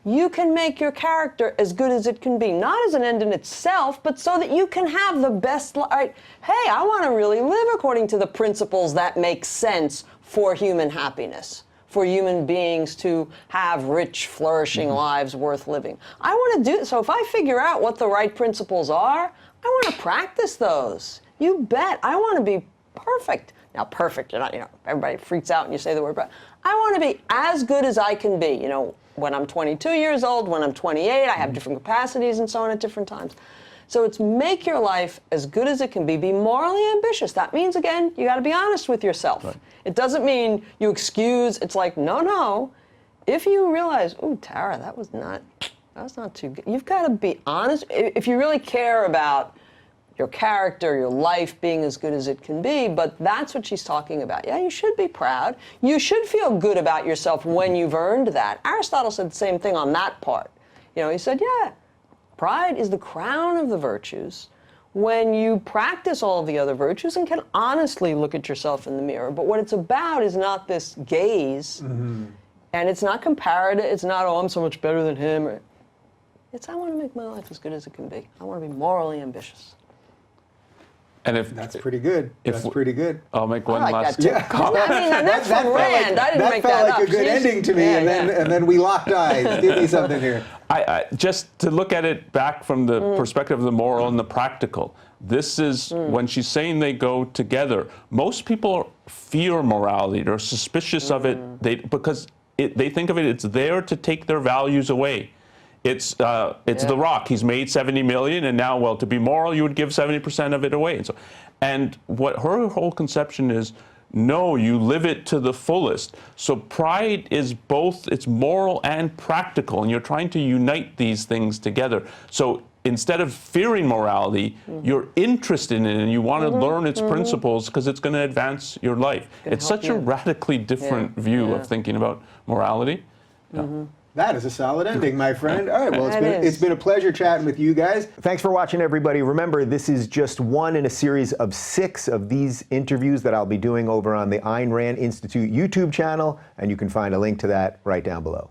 you can make your character as good as it can be, not as an end in itself, but so that you can have the best life. Right? Hey, I want to really live according to the principles that make sense for human happiness, for human beings to have rich, flourishing lives worth living. I want to do, so if I figure out what the right principles are, I want to practice those. You bet. I want to be perfect. Now, perfect, you're not, everybody freaks out when you say the word, but I want to be as good as I can be. When I'm 22 years old, when I'm 28, I have different capacities and so on at different times. So it's make your life as good as it can be morally ambitious. That means, again, you got to be honest with yourself. Right. It doesn't mean you excuse, it's like, no. If you realize, ooh, Tara, that was not too good. You've got to be honest. If you really care about your character, your life being as good as it can be, but that's what she's talking about. Yeah, you should be proud. You should feel good about yourself when you've earned that. Aristotle said the same thing on that part. He said, yeah, pride is the crown of the virtues when you practice all of the other virtues and can honestly look at yourself in the mirror. But what it's about is not this gaze, and it's not comparative. It's not, oh, I'm so much better than him. It's, I want to make my life as good as it can be. I want to be morally ambitious. And if that's pretty good. That's pretty good. I'll make one last. Yeah. That's from Rand. I didn't make that up. That felt like a good ending to me, and then we locked eyes. Give me something here. I just to look at it back from the perspective of the moral and the practical. This is when she's saying they go together. Most people fear morality. They're suspicious of it. Because they think of it. It's there to take their values away. It's The Rock. He's made $70 million, and now, well, to be moral, you would give 70% of it away. And what her whole conception is, no, you live it to the fullest. So pride is both, it's moral and practical, and you're trying to unite these things together. So instead of fearing morality, you're interested in it, and you want to learn its principles because it's going to advance your life. It's such a radically different view of thinking about morality. That is a solid ending, my friend. All right, well, it's been a pleasure chatting with you guys. Thanks for watching, everybody. Remember, this is just one in a series of 6 of these interviews that I'll be doing over on the Ayn Rand Institute YouTube channel, and you can find a link to that right down below.